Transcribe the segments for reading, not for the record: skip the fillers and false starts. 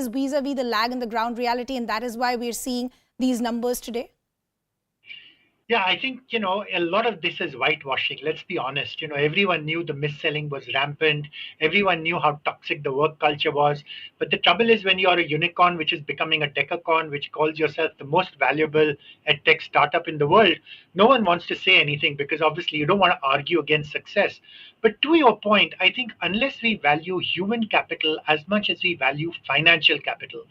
vis-a-vis the lag in the ground reality, and that is why we're seeing these numbers today? Yeah, I think, a lot of this is whitewashing. Let's be honest. Everyone knew the mis-selling was rampant. Everyone knew how toxic the work culture was. But the trouble is when you're a unicorn, which is becoming a decacorn, which calls yourself the most valuable edtech startup in the world, no one wants to say anything because obviously you don't want to argue against success. But to your point, I think unless we value human capital as much as we value financial capital,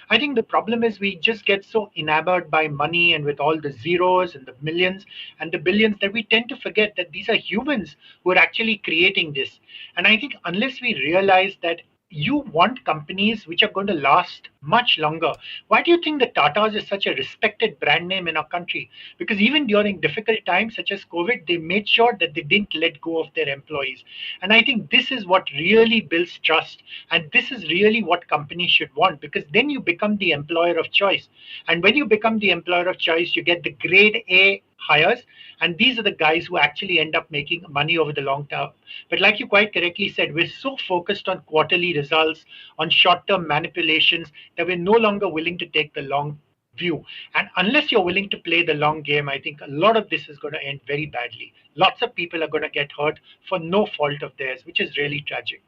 I think the problem is we just get so enamored by money and with all the zeros and the millions and the billions that we tend to forget that these are humans who are actually creating this. And I think unless we realize that you want companies which are going to last much longer. Why do you think the Tatas is such a respected brand name in our country? Because even during difficult times such as COVID, they made sure that they didn't let go of their employees. And I think this is what really builds trust. And this is really what companies should want, because then you become the employer of choice. And when you become the employer of choice, you get the grade A hires, and these are the guys who actually end up making money over the long term. But like you quite correctly said, we're so focused on quarterly results, on short-term manipulations, that we're no longer willing to take the long view. And unless you're willing to play the long game, I think a lot of this is going to end very badly. Lots of people are going to get hurt for no fault of theirs, which is really tragic.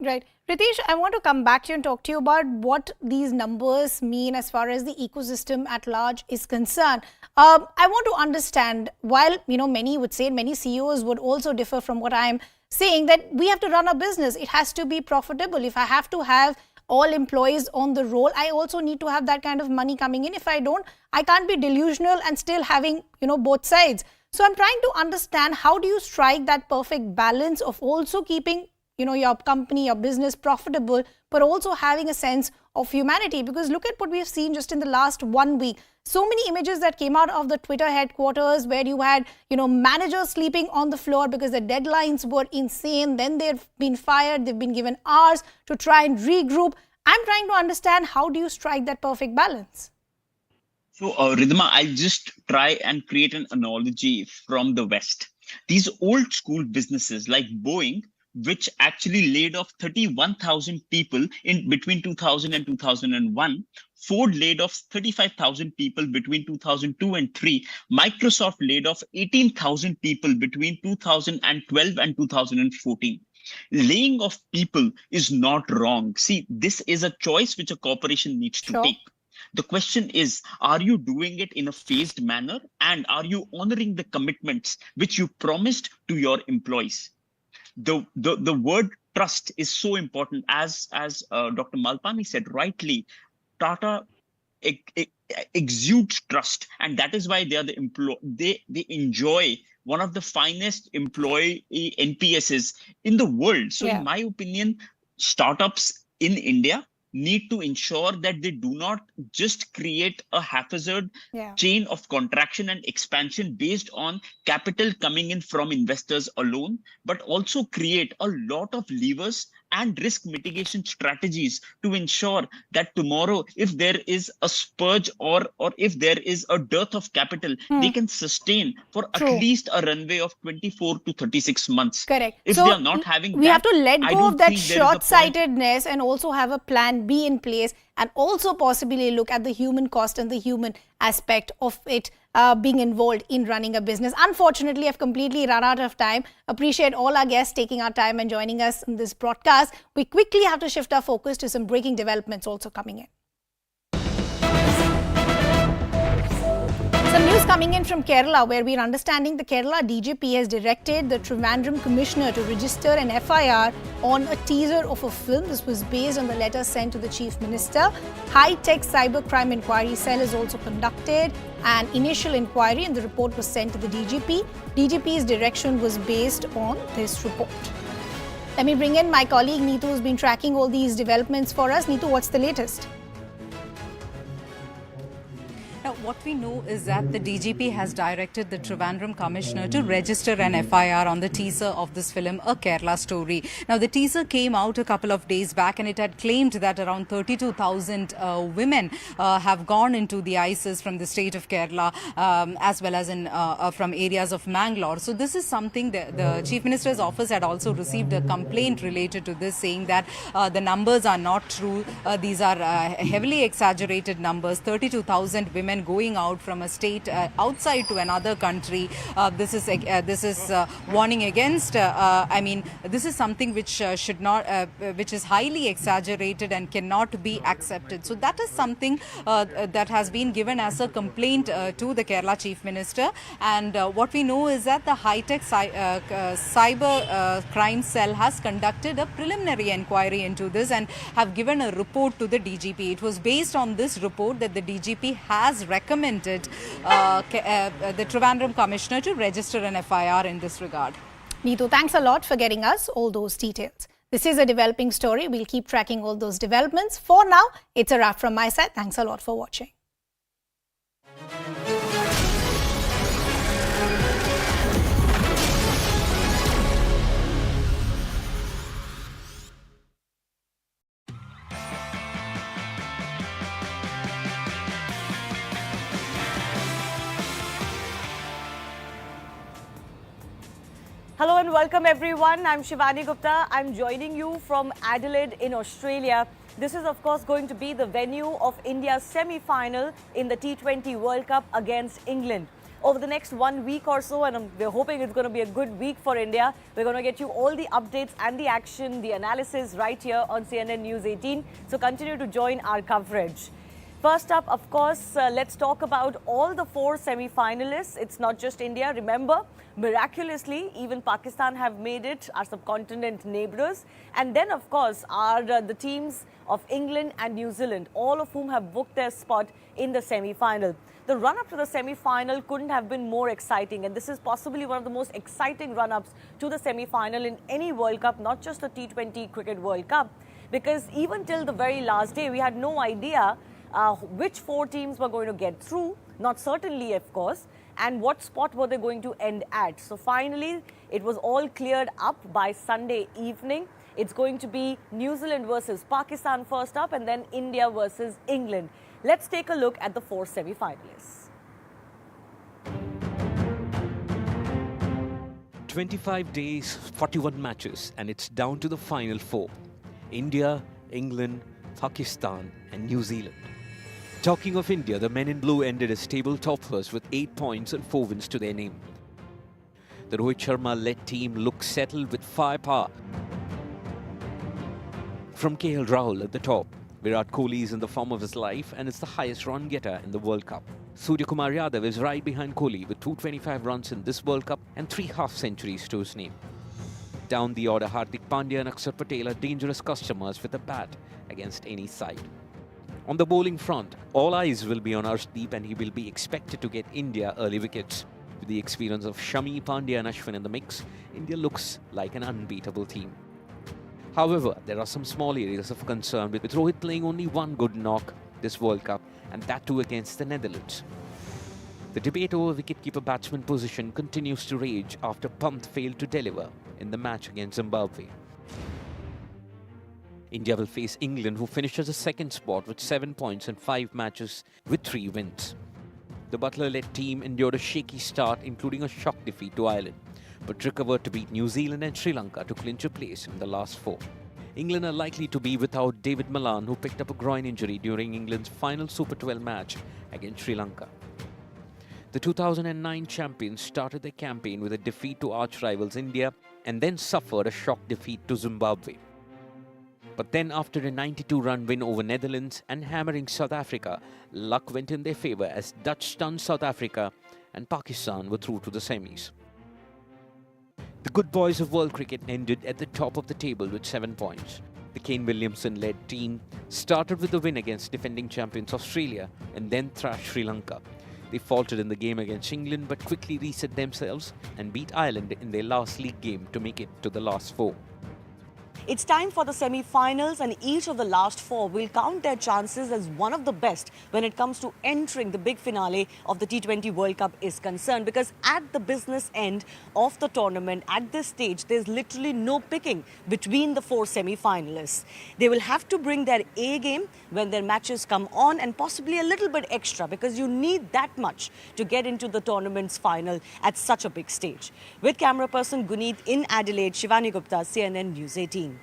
Right. Ritesh, I want to come back to you and talk to you about what these numbers mean as far as the ecosystem at large is concerned. I want to understand, while, many would say, many CEOs would also differ from what I'm saying, that we have to run a business. It has to be profitable. If I have to have all employees on the roll, I also need to have that kind of money coming in. If I don't, I can't be delusional and still having, both sides. So I'm trying to understand, how do you strike that perfect balance of also keeping your company, your business profitable, but also having a sense of humanity? Because look at what we've seen just in the last 1 week. So many images that came out of the Twitter headquarters where you had, managers sleeping on the floor because the deadlines were insane. Then they've been fired. They've been given hours to try and regroup. I'm trying to understand, how do you strike that perfect balance? So, Ridhima, I'll just try and create an analogy from the West. These old school businesses like Boeing, which actually laid off 31,000 people in between 2000 and 2001. Ford laid off 35,000 people between 2002 and 3. Microsoft laid off 18,000 people between 2012 and 2014. Laying off people is not wrong. See, this is a choice which a corporation needs to take. The question is, are you doing it in a phased manner? And are you honoring the commitments which you promised to your employees? The word trust is so important. As Dr. Malpani said rightly, Tata exudes trust, and that is why they are they enjoy one of the finest employee NPSs in the world. So in my opinion, startups in India need to ensure that they do not just create a haphazard chain of contraction and expansion based on capital coming in from investors alone, but also create a lot of levers and risk mitigation strategies to ensure that tomorrow, if there is a spurge or if there is a dearth of capital, they can sustain for at least a runway of 24 to 36 months. Correct. If so they are not having we have to let go of that short-sightedness and also have a plan B in place, and also possibly look at the human cost and the human aspect of it being involved in running a business. Unfortunately, I've completely run out of time. Appreciate all our guests taking our time and joining us in this broadcast. We quickly have to shift our focus to some breaking developments also coming in. Some news coming in from Kerala, where we're understanding the Kerala DGP has directed the Trivandrum Commissioner to register an FIR on a teaser of a film. This was based on the letter sent to the Chief Minister. High-tech cybercrime inquiry cell has also conducted an initial inquiry, and the report was sent to the DGP. DGP's direction was based on this report. Let me bring in my colleague Neetu, who's been tracking all these developments for us. Neetu, what's the latest? Now, what we know is that the DGP has directed the Trivandrum Commissioner to register an FIR on the teaser of this film, A Kerala Story. Now, the teaser came out a couple of days back and it had claimed that around 32,000 women have gone into the ISIS from the state of Kerala as well as from areas of Mangalore. So this is something that the Chief Minister's office had also received a complaint related to this, saying that the numbers are not true. These are heavily exaggerated numbers. 32,000 women going out from a state outside to another country. This is warning against. This is something which should not, which is highly exaggerated and cannot be accepted. So that is something that has been given as a complaint to the Kerala Chief Minister. And what we know is that the high-tech cyber crime cell has conducted a preliminary inquiry into this and have given a report to the DGP. It was based on this report that the DGP has recommended the Trivandrum Commissioner to register an FIR in this regard. Neetu, thanks a lot for getting us all those details. This is a developing story. We'll keep tracking all those developments. For now, it's a wrap from my side. Thanks a lot for watching. Hello and welcome everyone. I'm Shivani Gupta. I'm joining you from Adelaide in Australia. This is of course going to be the venue of India's semi-final in the T20 World Cup against England. Over the next 1 week or so, and we're hoping it's going to be a good week for India, we're going to get you all the updates and the action, the analysis right here on CNN News 18. So continue to join our coverage. First up, of course, let's talk about all the 4 semi-finalists. It's not just India. Remember, miraculously, even Pakistan have made it, our subcontinent neighbours. And then, of course, are the teams of England and New Zealand, all of whom have booked their spot in the semi-final. The run-up to the semi-final couldn't have been more exciting. And this is possibly one of the most exciting run-ups to the semi-final in any World Cup, not just the T20 Cricket World Cup. Because even till the very last day, we had no idea which 4 teams were going to get through, not certainly of course, and what spot were they going to end at. So finally, it was all cleared up by Sunday evening. It's going to be New Zealand versus Pakistan first up and then India versus England. Let's take a look at the 4 semi-finalists. 25 days, 41 matches, and it's down to the final 4. India, England, Pakistan and New Zealand. Talking of India, the men in blue ended as table toppers with 8 points and 4 wins to their name. The Rohit Sharma-led team looks settled with firepower. From KL Rahul at the top, Virat Kohli is in the form of his life and is the highest run getter in the World Cup. Surya Kumar Yadav is right behind Kohli with 225 runs in this World Cup and 3 half-centuries to his name. Down the order, Hardik Pandya and Akshar Patel are dangerous customers with a bat against any side. On the bowling front, all eyes will be on Arshdeep and he will be expected to get India early wickets. With the experience of Shami, Pandya and Ashwin in the mix, India looks like an unbeatable team. However, there are some small areas of concern with Rohit playing only 1 good knock this World Cup and that too against the Netherlands. The debate over wicketkeeper batsman position continues to rage after Pant failed to deliver in the match against Zimbabwe. India will face England, who finished as a second spot with 7 points in 5 matches with 3 wins. The Butler-led team endured a shaky start, including a shock defeat to Ireland, but recovered to beat New Zealand and Sri Lanka to clinch a place in the last 4. England are likely to be without David Malan, who picked up a groin injury during England's final Super 12 match against Sri Lanka. The 2009 champions started their campaign with a defeat to arch-rivals India and then suffered a shock defeat to Zimbabwe. But then after a 92-run win over Netherlands and hammering South Africa, luck went in their favour as Dutch stunned South Africa and Pakistan were through to the semis. The good boys of world cricket ended at the top of the table with 7 points. The Kane Williamson-led team started with a win against defending champions Australia and then thrashed Sri Lanka. They faltered in the game against England but quickly reset themselves and beat Ireland in their last league game to make it to the last 4. It's time for the semi-finals, and each of the last four will count their chances as one of the best when it comes to entering the big finale of the T20 World Cup is concerned. Because at the business end of the tournament, at this stage, there's literally no picking between the four semi-finalists. They will have to bring their A game when their matches come on, and possibly a little bit extra, because you need that much to get into the tournament's final at such a big stage. With camera person Guneet in Adelaide, Shivani Gupta, CNN News 18.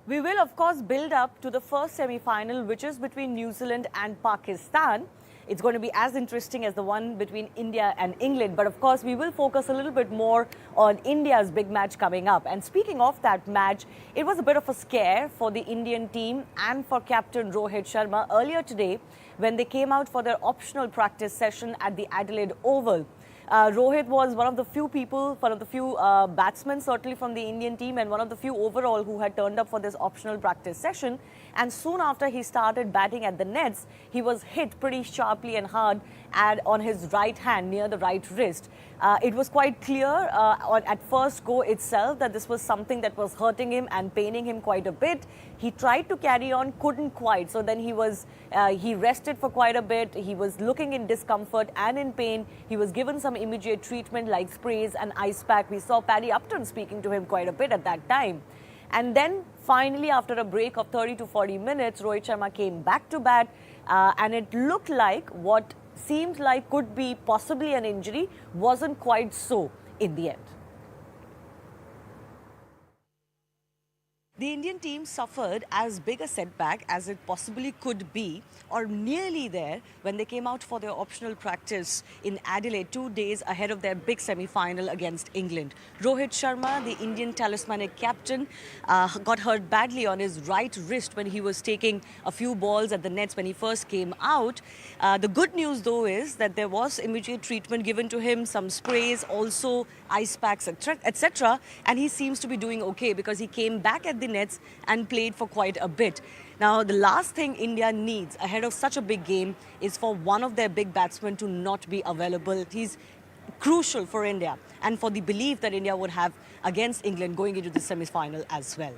We will, of course, build up to the first semi-final, which is between New Zealand and Pakistan. It's going to be as interesting as the one between India and England. But, of course, we will focus a little bit more on India's big match coming up. And speaking of that match, it was a bit of a scare for the Indian team and for captain Rohit Sharma earlier today when they came out for their optional practice session at the Adelaide Oval. Rohit was one of the few people, one of the few batsmen certainly from the Indian team, and one of the few overall who had turned up for this optional practice session. And soon after he started batting at the nets, he was hit pretty sharply and hard on his right hand near the right wrist. It was quite clear at first go itself that this was something that was hurting him and paining him quite a bit. He tried to carry on, couldn't quite. So then he rested for quite a bit. He was looking in discomfort and in pain. He was given some immediate treatment like sprays and ice pack. We saw Paddy Upton speaking to him quite a bit at that time. And then finally, after a break of 30 to 40 minutes, Rohit Sharma came back to bat, and it looked like what seemed like could be possibly an injury wasn't quite so in the end. The Indian team suffered as big a setback as it possibly could be, or nearly there, when they came out for their optional practice in Adelaide 2 days ahead of their big semi-final against England. Rohit Sharma, the Indian talismanic captain, got hurt badly on his right wrist when he was taking a few balls at the nets when he first came out. The good news, though, is that there was immediate treatment given to him, some sprays, also ice packs, etc. And he seems to be doing okay because he came back at the nets and played for quite a bit. Now, the last thing India needs ahead of such a big game is for one of their big batsmen to not be available. He's crucial for India and for the belief that India would have against England going into the semi-final as well.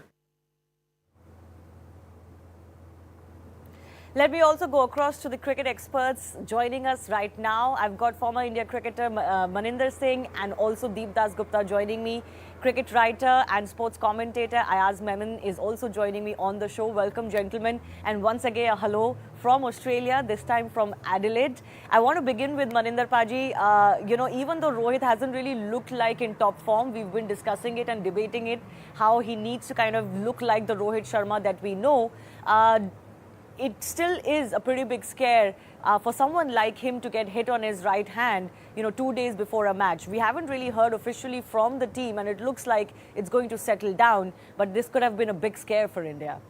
Let me also go across to the cricket experts joining us right now. I've got former India cricketer Maninder Singh and also Deep Das Gupta joining me. Cricket writer and sports commentator Ayaz Memon is also joining me on the show. Welcome, gentlemen. And once again, a hello from Australia, this time from Adelaide. I want to begin with Maninder Paji. Even though Rohit hasn't really looked like in top form, we've been discussing it and debating it, how he needs to kind of look like the Rohit Sharma that we know. It still is a pretty big scare for someone like him to get hit on his right hand, 2 days before a match. We haven't really heard officially from the team, and it looks like it's going to settle down, but this could have been a big scare for India.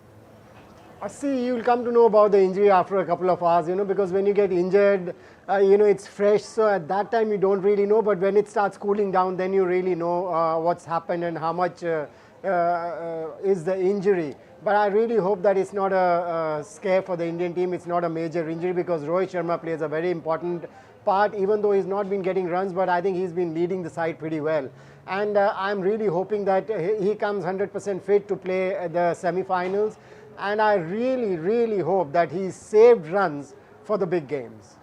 I see, you'll come to know about the injury after a couple of hours, because when you get injured, it's fresh, so at that time you don't really know, but when it starts cooling down, then you really know what's happened and how much is the injury. But I really hope that it's not a scare for the Indian team. It's not a major injury, because Rohit Sharma plays a very important part, even though he's not been getting runs, but I think he's been leading the side pretty well. And I'm really hoping that he comes 100% fit to play the semi-finals. And I really, really hope that he's saved runs for the big games.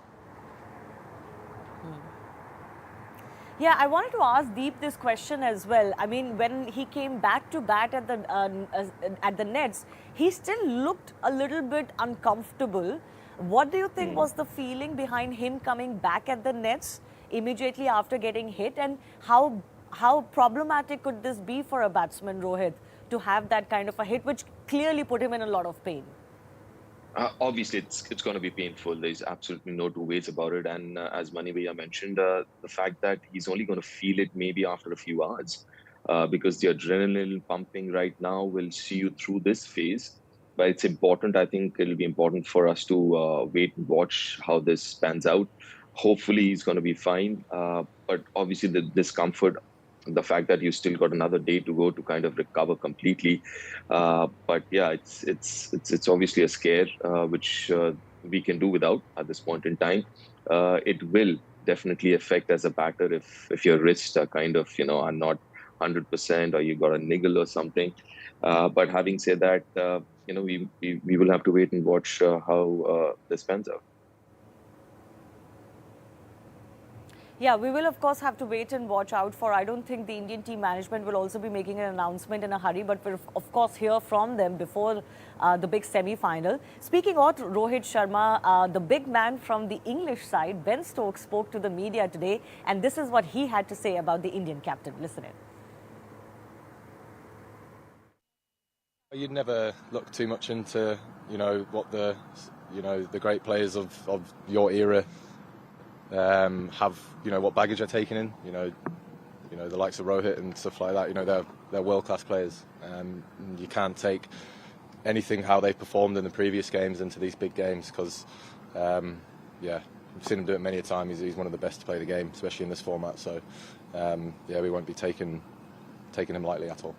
Yeah, I wanted to ask Deep this question as well. I mean, when he came back to bat at the nets, he still looked a little bit uncomfortable. What do you think was the feeling behind him coming back at the nets immediately after getting hit, and how problematic could this be for a batsman, Rohit, to have that kind of a hit, which clearly put him in a lot of pain? Obviously, it's going to be painful. There's absolutely no two ways about it. And as Mani Bhaiya mentioned, the fact that he's only going to feel it maybe after a few hours, because the adrenaline pumping right now will see you through this phase. But it's important. I think it'll be important for us to wait and watch how this pans out. Hopefully, he's going to be fine. But obviously, the discomfort, the fact that you still got another day to go to kind of recover completely. But yeah, it's obviously a scare, which we can do without at this point in time. It will definitely affect as a batter if your wrists are kind of, are not 100% or you got a niggle or something. But having said that, we will have to wait and watch how this pans out. Yeah, we will of course have to wait and watch out for. I don't think the Indian team management will also be making an announcement in a hurry, but we'll of course hear from them before the big semi-final. Speaking of Rohit Sharma, the big man from the English side, Ben Stokes, spoke to the media today, and this is what he had to say about the Indian captain. Listen in. You'd never look too much into, what the great players of your era have, what baggage they're taking in, the likes of Rohit and stuff like that, they're world-class players. You can't take anything how they performed in the previous games into these big games because, I've seen him do it many a time. He's one of the best to play the game, especially in this format. So, we won't be taking him lightly at all.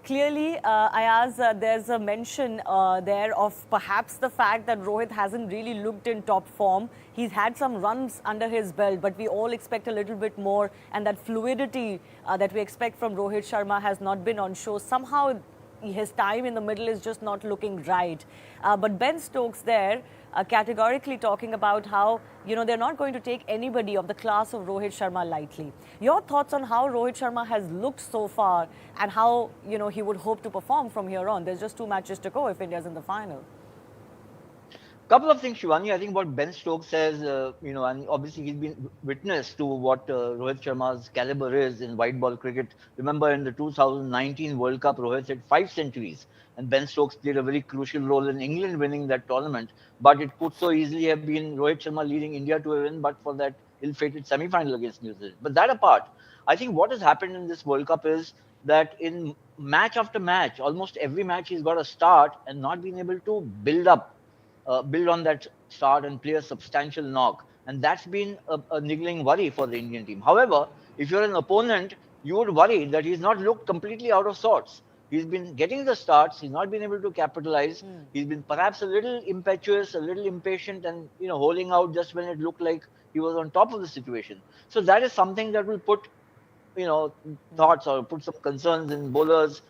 Clearly, Ayaz, there's a mention there of perhaps the fact that Rohit hasn't really looked in top form. He's had some runs under his belt, but we all expect a little bit more. And that fluidity that we expect from Rohit Sharma has not been on show. Somehow, his time in the middle is just not looking right. But Ben Stokes there categorically talking about how, they're not going to take anybody of the class of Rohit Sharma lightly. Your thoughts on how Rohit Sharma has looked so far and how, he would hope to perform from here on? There's just 2 matches to go if India's in the final. Couple of things, Shivani. I think what Ben Stokes says, and obviously he's been witness to what Rohit Sharma's caliber is in white ball cricket. Remember in the 2019 World Cup, Rohit hit 5 centuries, and Ben Stokes played a very crucial role in England winning that tournament. But it could so easily have been Rohit Sharma leading India to a win, but for that ill-fated semi-final against New Zealand. But that apart, I think what has happened in this World Cup is that in match after match, almost every match he's got a start and not been able to build on that start and play a substantial knock. And that's been a niggling worry for the Indian team. However, if you're an opponent, you would worry that he's not looked completely out of sorts. He's been getting the starts. He's not been able to capitalize. He's been perhaps a little impetuous, a little impatient and, holding out just when it looked like he was on top of the situation. So that is something that will put, thoughts or put some concerns in bowlers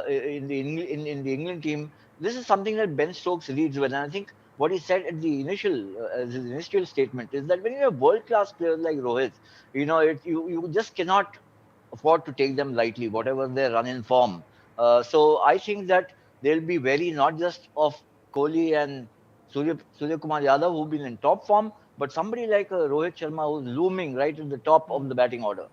in the England team. This is something that Ben Stokes reads well. And I think what he said at the his initial statement is that when you have world-class players like Rohit, you just cannot afford to take them lightly, whatever their run-in form. So I think that they'll be wary not just of Kohli and Surya Kumar Yadav, who've been in top form, but somebody like Rohit Sharma, who's looming right at the top of the batting order.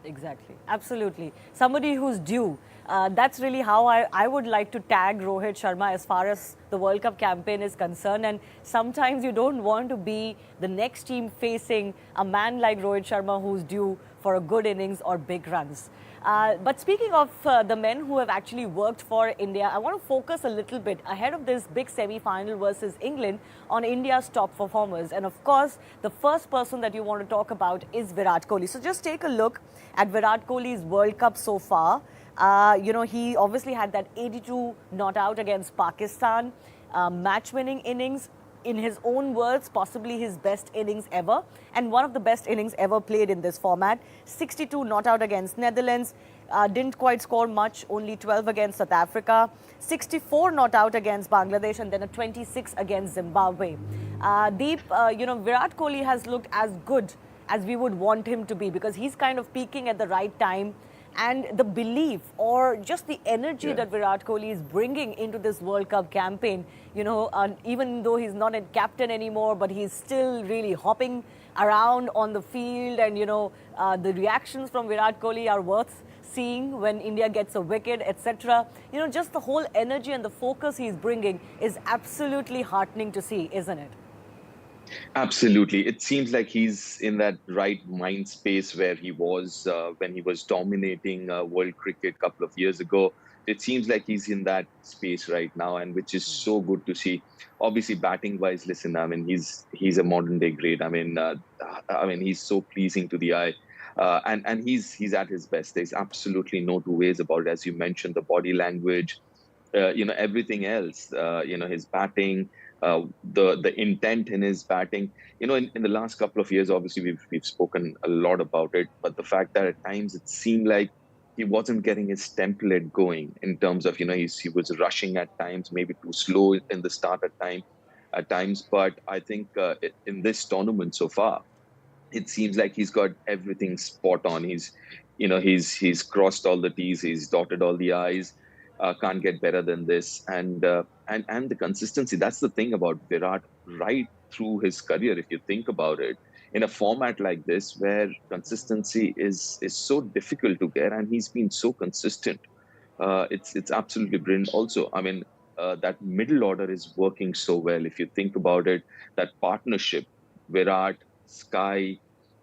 Exactly. Absolutely. Somebody who's due. That's really how I would like to tag Rohit Sharma as far as the World Cup campaign is concerned. And sometimes you don't want to be the next team facing a man like Rohit Sharma who's due for a good innings or big runs. But speaking of the men who have actually worked for India, I want to focus a little bit ahead of this big semi-final versus England on India's top performers. And of course, the first person that you want to talk about is Virat Kohli. So just take a look at Virat Kohli's World Cup so far. He obviously had that 82 not out against Pakistan, match-winning innings. In his own words, possibly his best innings ever and one of the best innings ever played in this format. 62 not out against Netherlands, didn't quite score much, only 12 against South Africa, 64 not out against Bangladesh and then a 26 against Zimbabwe. Virat Kohli has looked as good as we would want him to be because he's kind of peaking at the right time. And the belief or just the energy that Virat Kohli is bringing into this World Cup campaign, even though he's not a captain anymore, but he's still really hopping around on the field. And, the reactions from Virat Kohli are worth seeing when India gets a wicket, etc. Just the whole energy and the focus he's bringing is absolutely heartening to see, isn't it? Absolutely. It seems like he's in that right mind space where he was when he was dominating world cricket a couple of years ago. It seems like he's in that space right now, and which is so good to see. Obviously, batting wise, listen, I mean, he's a modern day great. I mean, he's so pleasing to the eye. And he's at his best. There's absolutely no two ways about it. As you mentioned, the body language, everything else, his batting, the intent in his batting. In the last couple of years, obviously we've spoken a lot about it, but the fact that at times it seemed like he wasn't getting his template going in terms of he was rushing at times, maybe too slow in the start at times. But I think in this tournament so far, it seems like he's got everything spot on. He's crossed all the T's, he's dotted all the I's. Can't get better than this, and the consistency. That's the thing about Virat right through his career. If you think about it, in a format like this where consistency is so difficult to get, and he's been so consistent, it's absolutely brilliant. Also, I mean, that middle order is working so well. If you think about it, that partnership, Virat, Sky,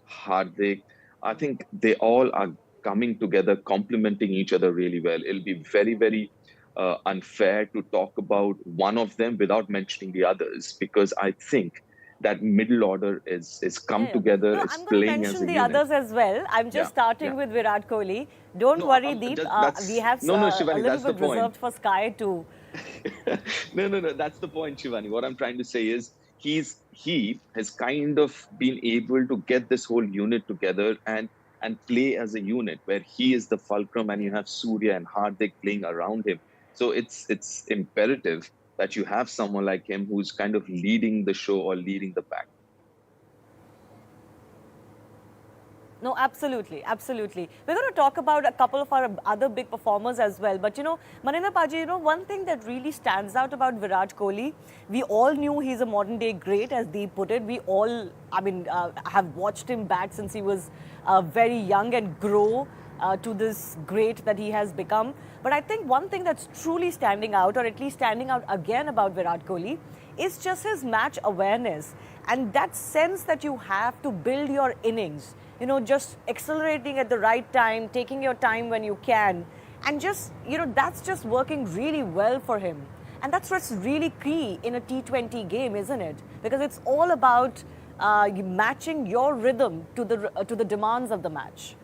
Hardik, I think they all are coming together, complementing each other really well. It'll be very, very unfair to talk about one of them without mentioning the others, because I think that middle order is come together. No, it's I'm going to playing as mention a the unit. others as well. I'm just starting with Virat Kohli. Don't worry, Deep. We have Shivani, a little bit reserved for Sky too. No. That's the point, Shivani. What I'm trying to say is he has kind of been able to get this whole unit together and play as a unit where he is the fulcrum and you have Surya and Hardik playing around him. So it's imperative that you have someone like him who's kind of leading the show or leading the pack. No, absolutely, absolutely. We're going to talk about a couple of our other big performers as well. But, Manina Paji, one thing that really stands out about Virat Kohli, we all knew he's a modern day great, as Deep put it. We all, have watched him bat since he was very young and grow to this great that he has become. But I think one thing that's truly standing out, or at least standing out again about Virat Kohli, is just his match awareness and that sense that you have to build your innings. Just accelerating at the right time, taking your time when you can. And just, that's just working really well for him. And that's what's really key in a T20 game, isn't it? Because it's all about matching your rhythm to the demands of the match.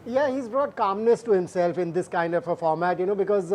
Yeah, he's brought calmness to himself in this kind of a format, because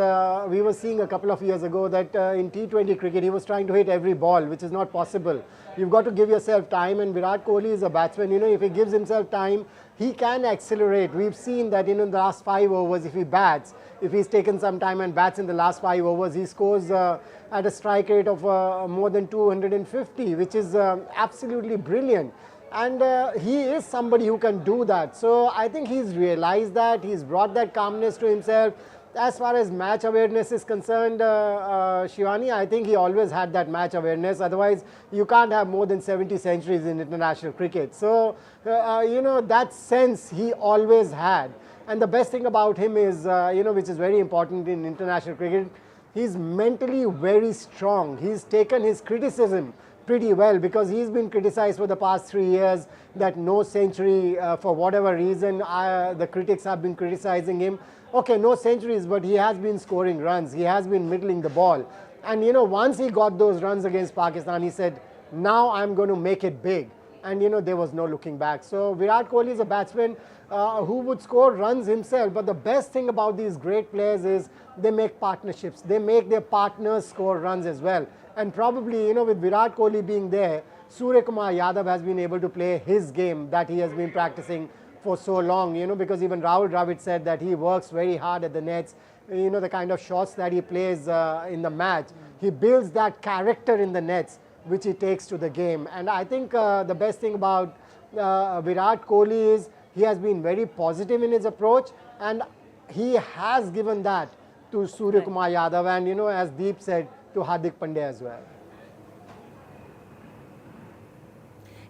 we were seeing a couple of years ago that in T20 cricket, he was trying to hit every ball, which is not possible. You've got to give yourself time, and Virat Kohli is a batsman, if he gives himself time, he can accelerate. We've seen that, in the last 5 overs, if he bats, if he's taken some time and bats in the last 5 overs, he scores at a strike rate of more than 250, which is absolutely brilliant. And he is somebody who can do that. So I think he's realized that, he's brought that calmness to himself. As far as match awareness is concerned, Shivani, I think he always had that match awareness. Otherwise, you can't have more than 70 centuries in international cricket. So, that sense he always had. And the best thing about him is, which is very important in international cricket, he's mentally very strong. He's taken his criticism pretty well, because he's been criticized for the past 3 years that no century, for whatever reason, the critics have been criticizing him. Okay, no centuries, but he has been scoring runs. He has been middling the ball. And, once he got those runs against Pakistan, he said, now I'm going to make it big. And, there was no looking back. So Virat Kohli is a batsman who would score runs himself. But the best thing about these great players is they make partnerships. They make their partners score runs as well. And probably, with Virat Kohli being there, Surya Kumar Yadav has been able to play his game that he has been practicing for so long, because even Rahul Dravid said that he works very hard at the nets, the kind of shots that he plays in the match. He builds that character in the nets, which he takes to the game. And I think the best thing about Virat Kohli is he has been very positive in his approach, and he has given that to Surya Kumar Yadav and, as Deep said, to Hardik Pandya as well.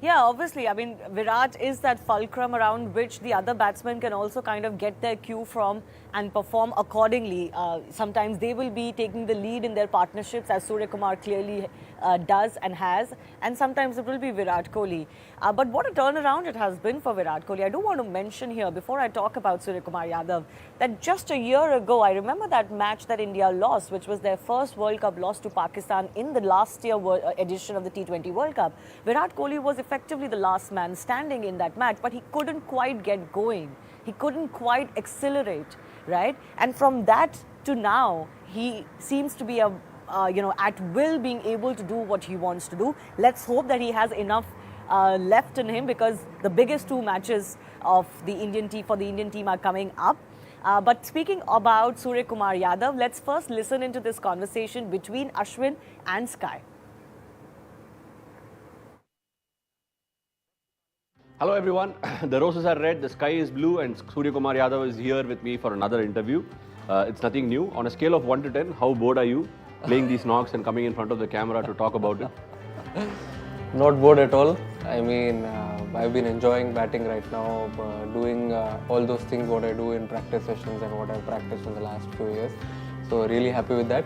Yeah, obviously, Virat is that fulcrum around which the other batsmen can also kind of get their cue from and perform accordingly. Sometimes they will be taking the lead in their partnerships, as Surya Kumar clearly does and has, and sometimes it will be Virat Kohli. But what a turnaround it has been for Virat Kohli. I do want to mention here, before I talk about Surya Kumar Yadav, that just a year ago, I remember that match that India lost, which was their first World Cup loss to Pakistan in the last year edition of the T20 World Cup. Virat Kohli was effectively the last man standing in that match, but he couldn't quite get going. He couldn't quite accelerate, right? And from that to now, he seems to be a at will being able to do what he wants to do. Let's hope that he has enough left in him, because the biggest two matches of the Indian team are coming up. But speaking about Surya Kumar Yadav, let's first listen into this conversation between Ashwin and Sky. Hello everyone, the roses are red, the sky is blue, and Surya Kumar Yadav is here with me for another interview. It's nothing new. On a scale of 1 to 10, how bored are you playing these knocks and coming in front of the camera to talk about it? Not bored at all. I mean, I've been enjoying batting right now, doing all those things what I do in practice sessions and what I've practiced in the last few years. So really happy with that.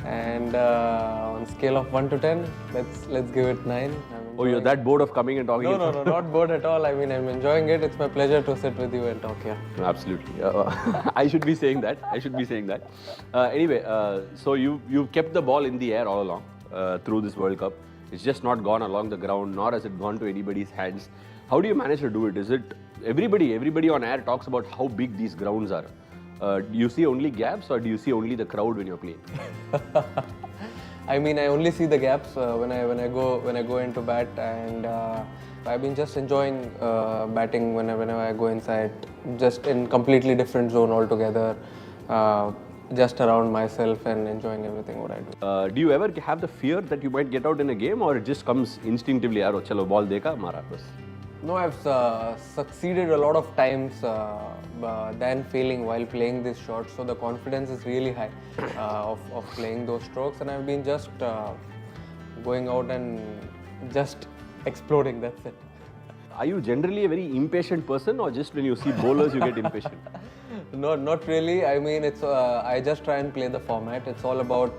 And on scale of 1 to 10, let's give it 9. Oh, you're that bored of coming and talking? No, not bored at all. I mean, I'm enjoying it. It's my pleasure to sit with you and talk here. No, absolutely. I should be saying that. Anyway, so you've kept the ball in the air all along through this World Cup. It's just not gone along the ground, nor has it gone to anybody's hands. How do you manage to do it? Is it everybody on air talks about how big these grounds are? Do you see only gaps, or do you see only the crowd when you're playing? I mean, I only see the gaps when I go into bat, and I've been just enjoying batting whenever I go inside, just in completely different zone altogether, just around myself and enjoying everything what I do. Do you ever have the fear that you might get out in a game, or it just comes instinctively? Yaro, chalo ball dekha, mara bas. No, I've succeeded a lot of times than failing while playing these shots. So the confidence is really high of playing those strokes, and I've been just going out and just exploding. That's it. Are you generally a very impatient person, or just when you see bowlers you get impatient? No, not really. I mean, it's I just try and play the format. It's all about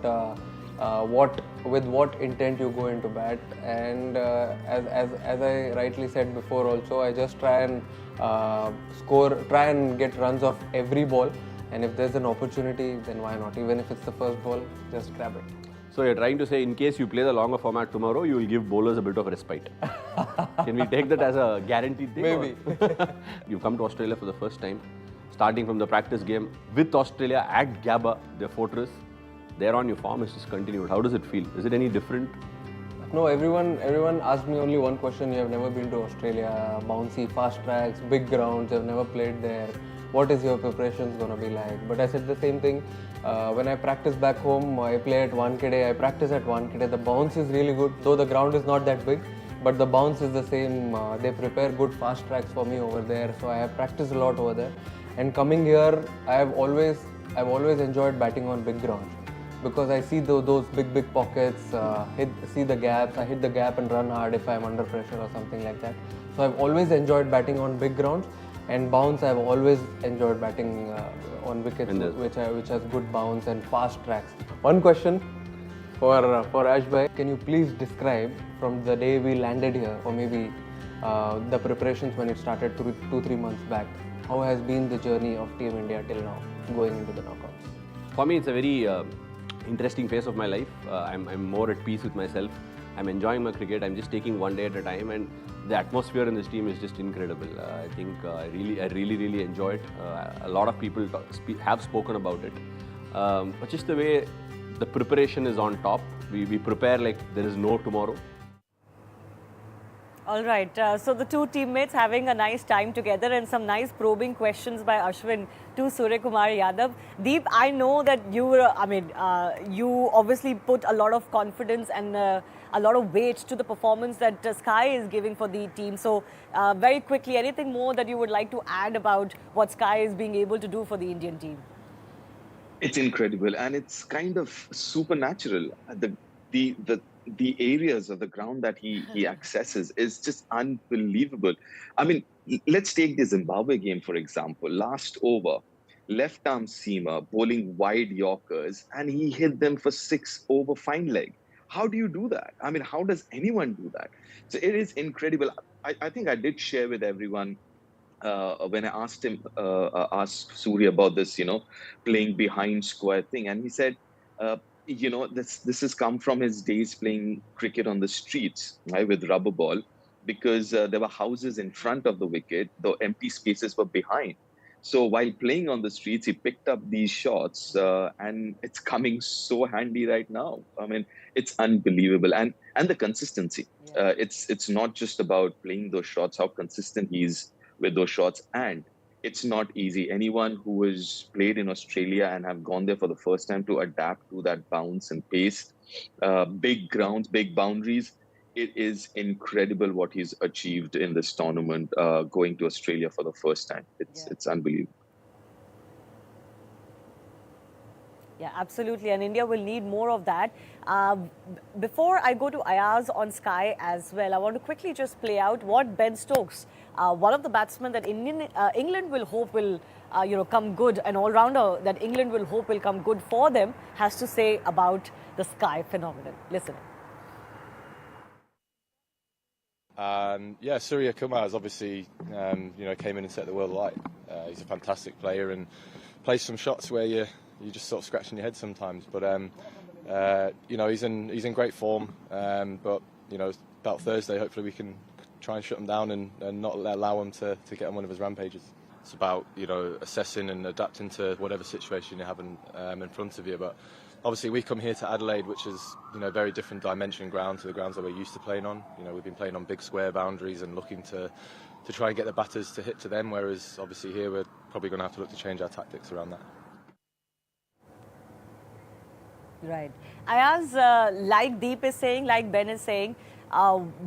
with what intent you go into bat, and as I rightly said before also, I just try and try and get runs off every ball, and if there's an opportunity, then why not? Even if it's the first ball, just grab it. So you're trying to say, in case you play the longer format tomorrow, you will give bowlers a bit of respite. Can we take that as a guaranteed thing? Maybe. You've come to Australia for the first time, starting from the practice game with Australia at Gabba, their fortress. There on, your form has just continued. How does it feel? Is it any different? No, everyone asked me only one question. You have never been to Australia, bouncy, fast tracks, big grounds, you have never played there. What is your preparations going to be like? But I said the same thing. When I practice back home, I play at 1KD, I practice at 1KD. The bounce is really good, though the ground is not that big, but the bounce is the same. They prepare good fast tracks for me over there, so I have practiced a lot over there. And coming here, I've always enjoyed batting on big grounds, because I see those big pockets, see the gaps, I hit the gap and run hard if I'm under pressure or something like that. So I've always enjoyed batting on big grounds, and bounce I've always enjoyed batting on wickets which has good bounce and fast tracks. One question for Ash bhai, can you please describe from the day we landed here, or maybe the preparations when it started 2-3 months back, how has been the journey of Team India till now, going into the knockouts? For me, it's a very interesting phase of my life. I'm more at peace with myself. I'm enjoying my cricket. I'm just taking one day at a time, and the atmosphere in this team is just incredible. I think I really enjoy it. A lot of people have spoken about it. But just the way the preparation is on top, we prepare like there is no tomorrow. All right, so the two teammates having a nice time together, and some nice probing questions by Ashwin to Surya Kumar Yadav. Deep, I know that you were, you obviously put a lot of confidence and a lot of weight to the performance that Sky is giving for the team. So very quickly, anything more that you would like to add about what Sky is being able to do for the Indian team? It's incredible, and it's kind of supernatural. The areas of the ground that he accesses is just unbelievable. I mean, let's take the Zimbabwe game, for example. Last over, left arm seamer, bowling wide Yorkers, and he hit them for 6 over fine leg. How do you do that? I mean, how does anyone do that? So it is incredible. I think I did share with everyone when I asked Surya about this, playing behind square thing. And he said, this has come from his days playing cricket on the streets, right, with rubber ball, because there were houses in front of the wicket, the empty spaces were behind. So while playing on the streets, he picked up these shots, and it's coming so handy right now. I mean, it's unbelievable, and the consistency. It's not just about playing those shots, how consistent he is with those shots, and it's not easy. Anyone who has played in Australia and have gone there for the first time to adapt to that bounce and pace, big grounds, big boundaries. It is incredible what he's achieved in this tournament, going to Australia for the first time. It's unbelievable. Yeah, absolutely. And India will need more of that. Before I go to Ayaz on Sky as well, I want to quickly just play out what Ben Stokes, one of the batsmen that England will hope will come good, an all-rounder that England will hope will come good for them, has to say about the Sky phenomenon. Listen. Yeah, Surya Kumar has obviously, came in and set the world alight. He's a fantastic player and plays some shots where you're just sort of scratching your head sometimes. But he's in great form. But about Thursday, hopefully we can try and shut him down and not allow him to get on one of his rampages. It's about assessing and adapting to whatever situation you're having in front of you. But obviously, we come here to Adelaide, which is a very different dimension ground to the grounds that we're used to playing on. We've been playing on big square boundaries and looking to try and get the batters to hit to them. Whereas obviously here we're probably going to have to look to change our tactics around that. Right. Ayaz, like Deep is saying, like Ben is saying,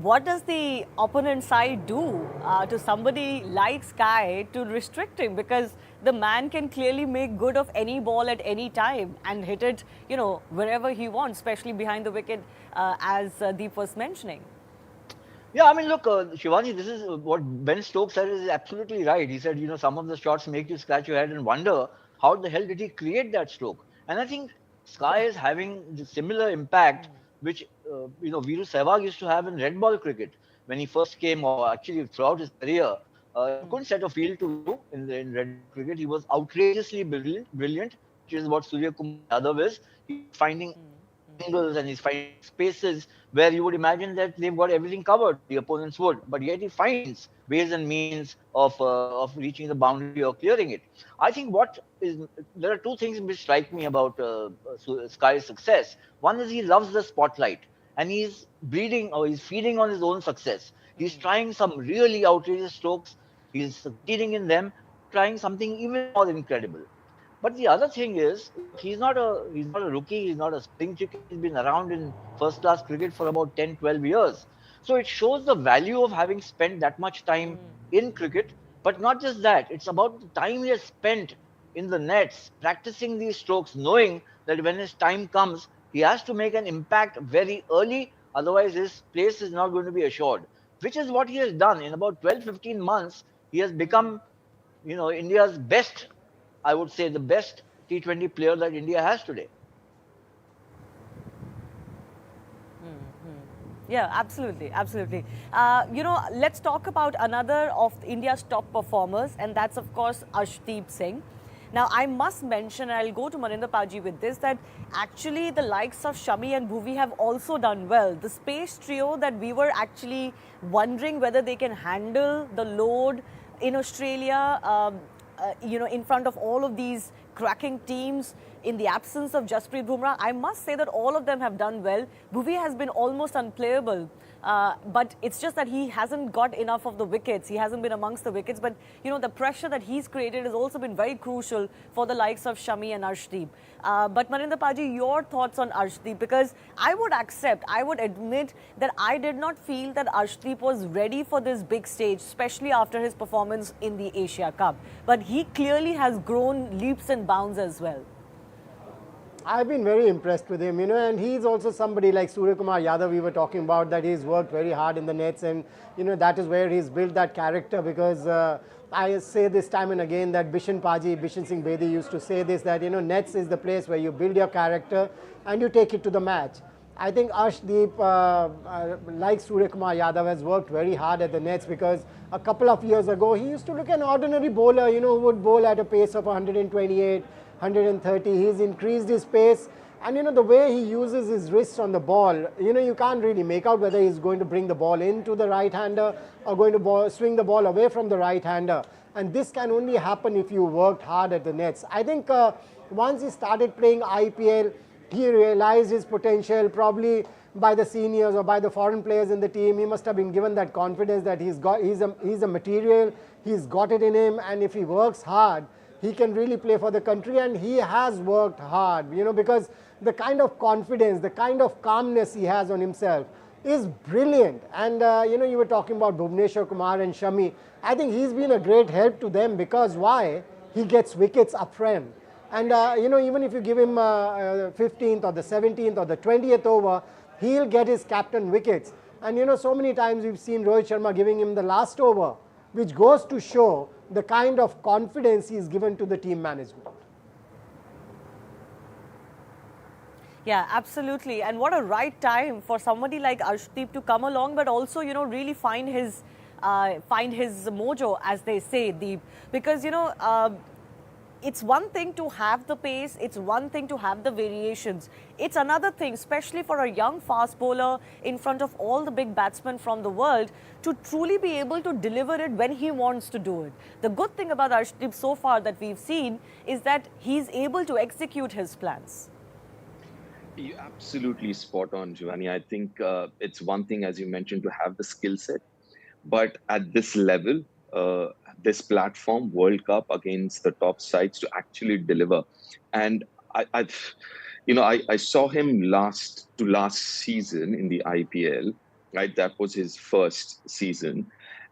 what does the opponent side do to somebody like Sky to restrict him? Because the man can clearly make good of any ball at any time and hit it, wherever he wants, especially behind the wicket, as Deep was mentioning. Yeah, I mean, look, Shivani, this is what Ben Stokes said is absolutely right. He said, some of the shots make you scratch your head and wonder how the hell did he create that stroke? And I think Sky is having the similar impact which Viru Sehwag used to have in red ball cricket when he first came, or actually throughout his career. He couldn't set a field to do in red cricket. He was outrageously brilliant, which is what Surya Kumar Yadav is. He's finding angles and he's finding spaces where you would imagine that they've got everything covered, the opponents would, but yet he finds ways and means of reaching the boundary or clearing it. I think there are two things which strike me about Sky's success. One is he loves the spotlight and he's feeding on his own success. He's trying some really outrageous strokes. He's succeeding in them, trying something even more incredible. But the other thing is, he's not a rookie, he's not a spring chicken. He's been around in first-class cricket for about 10, 12 years. So it shows the value of having spent that much time in cricket. But not just that, it's about the time he has spent in the nets, practicing these strokes, knowing that when his time comes, he has to make an impact very early, otherwise his place is not going to be assured. Which is what he has done. In about 12, 15 months, he has become, India's best, I would say the best T20 player that India has today. Yeah, absolutely, absolutely. Let's talk about another of India's top performers, and that's of course Arshdeep Singh. Now, I must mention, and I'll go to Maninder Paji with this, that actually the likes of Shami and Bhuvi have also done well. The space trio that we were actually wondering whether they can handle the load in Australia, in front of all of these cracking teams in the absence of Jasprit Bumrah, I must say that all of them have done well. Bhuvi has been almost unplayable, but it's just that he hasn't got enough of the wickets. He hasn't been amongst the wickets, but the pressure that he's created has also been very crucial for the likes of Shami and Arshdeep. But Maninder Paji, your thoughts on Arshdeep? Because I would admit that I did not feel that Arshdeep was ready for this big stage, especially after his performance in the Asia Cup. But he clearly has grown leaps and bounds as well. I've been very impressed with him, and he's also somebody like Surya Kumar Yadav we were talking about, that he's worked very hard in the nets, and that is where he's built that character. Because I say this time and again that Bishan Singh Bedi used to say this, that nets is the place where you build your character and you take it to the match. I think Arshdeep, like Surya Kumar Yadav, has worked very hard at the nets, because a couple of years ago he used to look an ordinary bowler, who would bowl at a pace of 128, 130. He's increased his pace, and the way he uses his wrists on the ball, you can't really make out whether he's going to bring the ball into the right-hander or going to swing the ball away from the right-hander. And this can only happen if you worked hard at the nets. I think once he started playing IPL, he realized his potential, probably by the seniors or by the foreign players in the team. He must have been given that confidence that he's a material, he's got it in him, and if he works hard, he can really play for the country. And he has worked hard, because the kind of confidence, the kind of calmness he has on himself is brilliant. And you were talking about Bhuvneshwar Kumar and Shami. I think he's been a great help to them, because why? He gets wickets up front. And even if you give him 15th or the 17th or the 20th over, he'll get his captain wickets. And so many times we've seen Rohit Sharma giving him the last over, which goes to show the kind of confidence he's given to the team management. Yeah, absolutely. And what a right time for somebody like Arshdeep to come along, but also, really find his mojo, as they say, Deep. Because, it's one thing to have the pace, it's one thing to have the variations. It's another thing, especially for a young fast bowler in front of all the big batsmen from the world, to truly be able to deliver it when he wants to do it. The good thing about Arshdeep so far that we've seen is that he's able to execute his plans. You're absolutely spot on, Giovanni. I think it's one thing, as you mentioned, to have the skill set, but at this level, this platform, World Cup, against the top sides, to actually deliver. And I saw him last season in the IPL, right? That was his first season,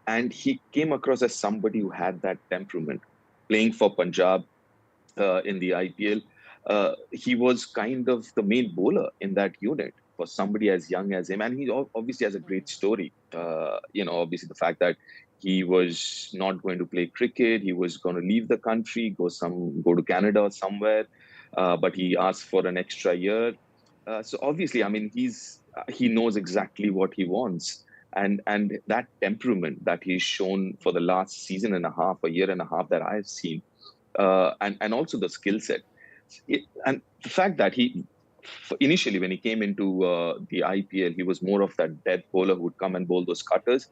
and he came across as somebody who had that temperament. Playing for Punjab in the IPL, he was kind of the main bowler in that unit for somebody as young as him. And he obviously has a great story. Obviously the fact that he was not going to play cricket, he was going to leave the country, go to Canada or somewhere, but he asked for an extra year. So obviously, I mean, he knows exactly what he wants. And that temperament that he's shown for the last season and a half, a year and a half that I've seen, and also the skill set. And the fact that initially when he came into the IPL, he was more of that death bowler who would come and bowl those cutters.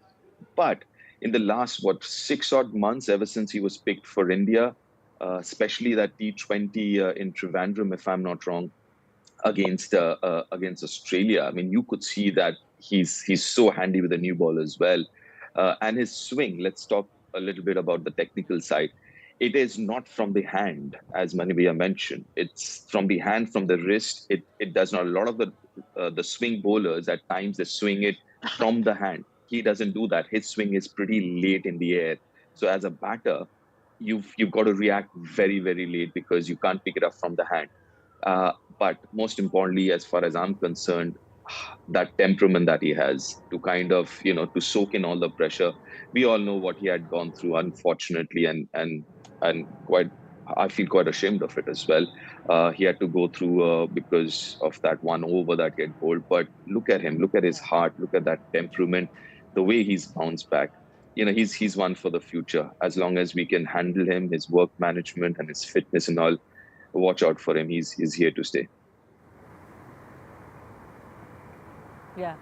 But in the last, 6 odd months, ever since he was picked for India, especially that T20 in Trivandrum, if I'm not wrong, against Australia, I mean, you could see that he's so handy with the new ball as well. And his swing, let's talk a little bit about the technical side. It is not from the hand, as Manivia mentioned. It's from the hand, from the wrist. It does not. A lot of the swing bowlers, at times, they swing it from the hand. He doesn't do that. His swing is pretty late in the air. So as a batter, you've got to react very, very late because you can't pick it up from the hand. But most importantly, as far as I'm concerned, that temperament that he has to kind of, to soak in all the pressure. We all know what he had gone through, unfortunately, and I feel quite ashamed of it as well. He had to go through because of that one over that he had bowled. But look at him, look at his heart, look at that temperament, the way he's bounced back. He's one for the future. As long as we can handle him, his work management and his fitness and all, watch out for him. He's here to stay. Yeah.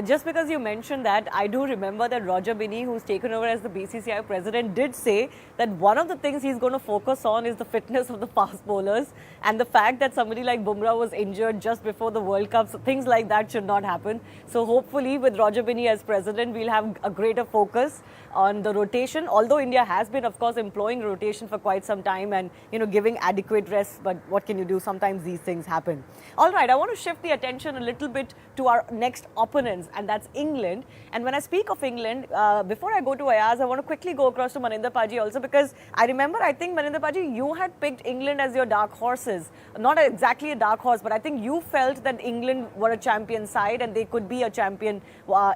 Just because you mentioned that, I do remember that Roger Binny, who's taken over as the BCCI president, did say that one of the things he's going to focus on is the fitness of the fast bowlers, and the fact that somebody like Bumrah was injured just before the World Cup. So things like that should not happen. So hopefully with Roger Binny as president, we'll have a greater focus on the rotation, although India has been, of course, employing rotation for quite some time and, giving adequate rest. But what can you do? Sometimes these things happen. All right, I want to shift the attention a little bit to our next opponents, and that's England. And when I speak of England, before I go to Ayaz, I want to quickly go across to Maninder Paji also, because I remember, I think, Maninder Paji, you had picked England as your dark horses. Not exactly a dark horse, but I think you felt that England were a champion side and they could be a champion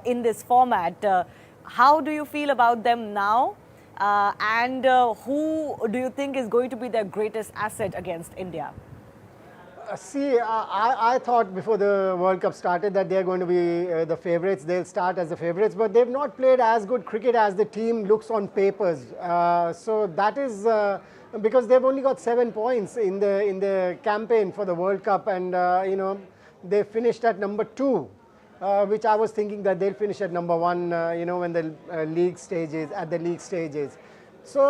in this format. How do you feel about them now? And who do you think is going to be their greatest asset against India? I thought before the World Cup started that they're going to be the favourites. They'll start as the favourites, but they've not played as good cricket as the team looks on papers. So that is because they've only got 7 points in the campaign for the World Cup, and they finished at number 2. Which I was thinking that they'll finish at number 1, when the league stages. So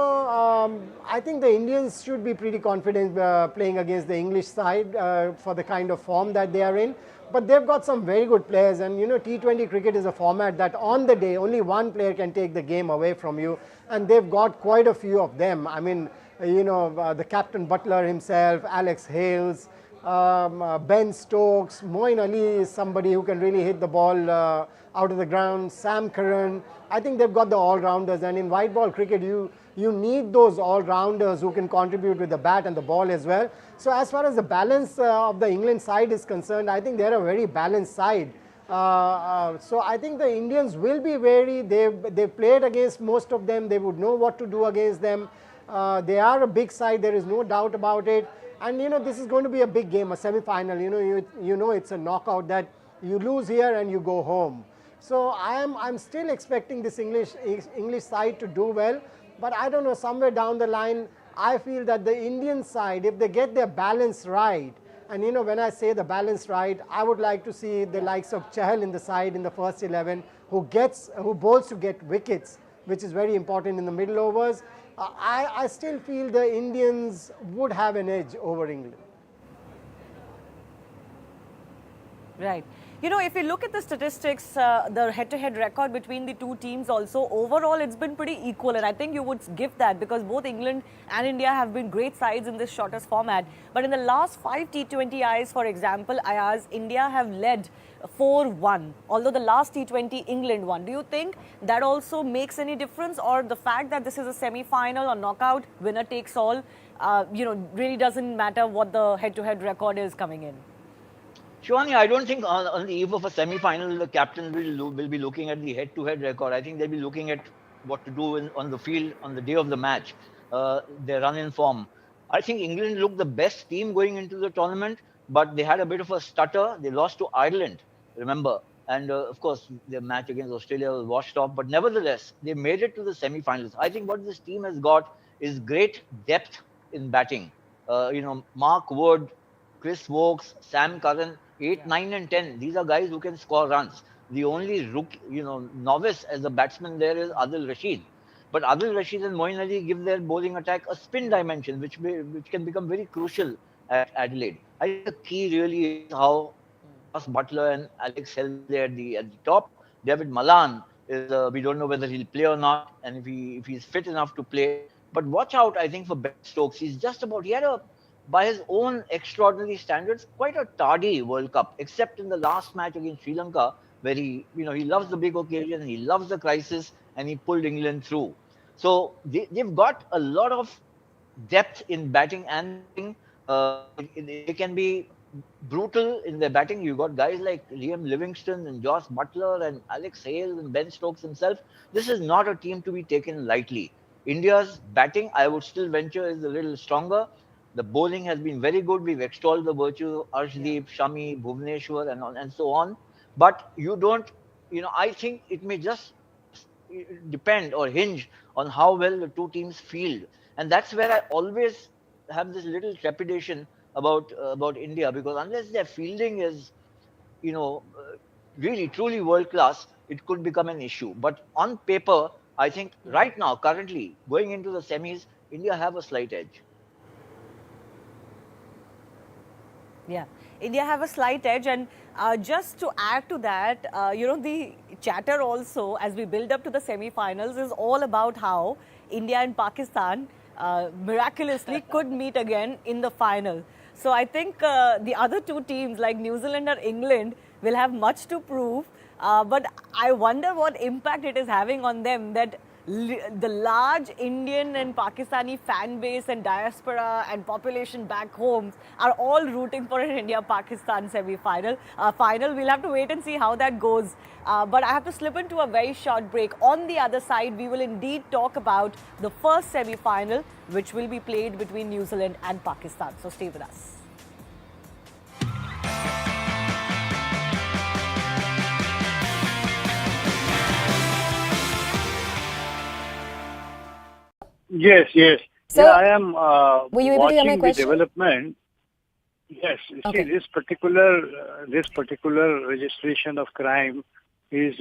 I think the Indians should be pretty confident playing against the English side for the kind of form that they are in. But they've got some very good players, and you know, T20 cricket is a format that on the day only one player can take the game away from you, and they've got quite a few of them. I mean, you know, the captain Butler himself, Alex Hales, Ben Stokes, Moeen Ali is somebody who can really hit the ball out of the ground, Sam Curran. I think they've got the all-rounders, and in white ball cricket you need those all-rounders who can contribute with the bat and the ball as well. So as far as the balance of the England side is concerned, I think they're a very balanced side. So I think the Indians will be wary. They've played against most of them. They would know what to do against them. They are a big side. There is no doubt about it. And you know, this is going to be a big game, a semi-final. You know it's a knockout that you lose here and you go home. So I'm still expecting this English side to do well. But I don't know, somewhere down the line, I feel that the Indian side, if they get their balance right, and you know, when I say the balance right, I would like to see the likes of Chahal in the side in the first 11, who bowls to get wickets, which is very important in the middle overs. I still feel the Indians would have an edge over England. Right. You know, if you look at the statistics, the head-to-head record between the two teams also, overall it's been pretty equal, and I think you would give that because both England and India have been great sides in this shortest format. But in the last 5 T20Is, for example, India have led 4-1, although the last T20 England won. Do you think that also makes any difference, or the fact that this is a semi-final or knockout, winner takes all, you know, really doesn't matter what the head-to-head record is coming in? Shivani, I don't think on the eve of a semi-final, the captain will be looking at the head-to-head record. I think they'll be looking at what to do on the field on the day of the match, their run-in form. I think England looked the best team going into the tournament, but they had a bit of a stutter. They lost to Ireland, remember. And of course, their match against Australia was washed off. But nevertheless, they made it to the semi-finals. I think what this team has got is great depth in batting. You know, Mark Wood, Chris Wokes, Sam Curran, 8, 9 and 10. These are guys who can score runs. The only novice as a batsman there is Adil Rashid. But Adil Rashid and Moeen Ali give their bowling attack a spin dimension, which can become very crucial at Adelaide. I think the key really is how Ross Butler and Alex Hales there at the top. David Malan is we don't know whether he'll play or not, and if he's fit enough to play. But watch out, I think, for Ben Stokes. He had by his own extraordinary standards, quite a tardy World Cup, except in the last match against Sri Lanka, where he loves the big occasion, he loves the crisis, and he pulled England through. So they've got a lot of depth in batting and they can be brutal in their batting. You've got guys like Liam Livingstone and Josh Butler and Alex Hales and Ben Stokes himself. This is not a team to be taken lightly. India's batting, I would still venture, is a little stronger. The bowling has been very good. We've extolled the virtue of Arshdeep, Shami, Bhuvneshwar, and so on. But I think it may just depend or hinge on how well the two teams field. And that's where I always have this little trepidation about India, because unless their fielding is, really truly world class, it could become an issue. But on paper, I think right now, currently, going into the semis, India have a slight edge. Yeah, India have a slight edge, and just to add to that, the chatter also as we build up to the semi-finals is all about how India and Pakistan miraculously could meet again in the final. So I think the other two teams like New Zealand or England will have much to prove, but I wonder what impact it is having on them that the large Indian and Pakistani fan base and diaspora and population back home are all rooting for an India-Pakistan semi-final. We'll have to wait and see how that goes. But I have to slip into a very short break. On the other side, we will indeed talk about the first semi-final, which will be played between New Zealand and Pakistan. So stay with us. Yes. So, I am were you able to hear my watching the question? Development. Yes. Okay. See, this particular registration of crime is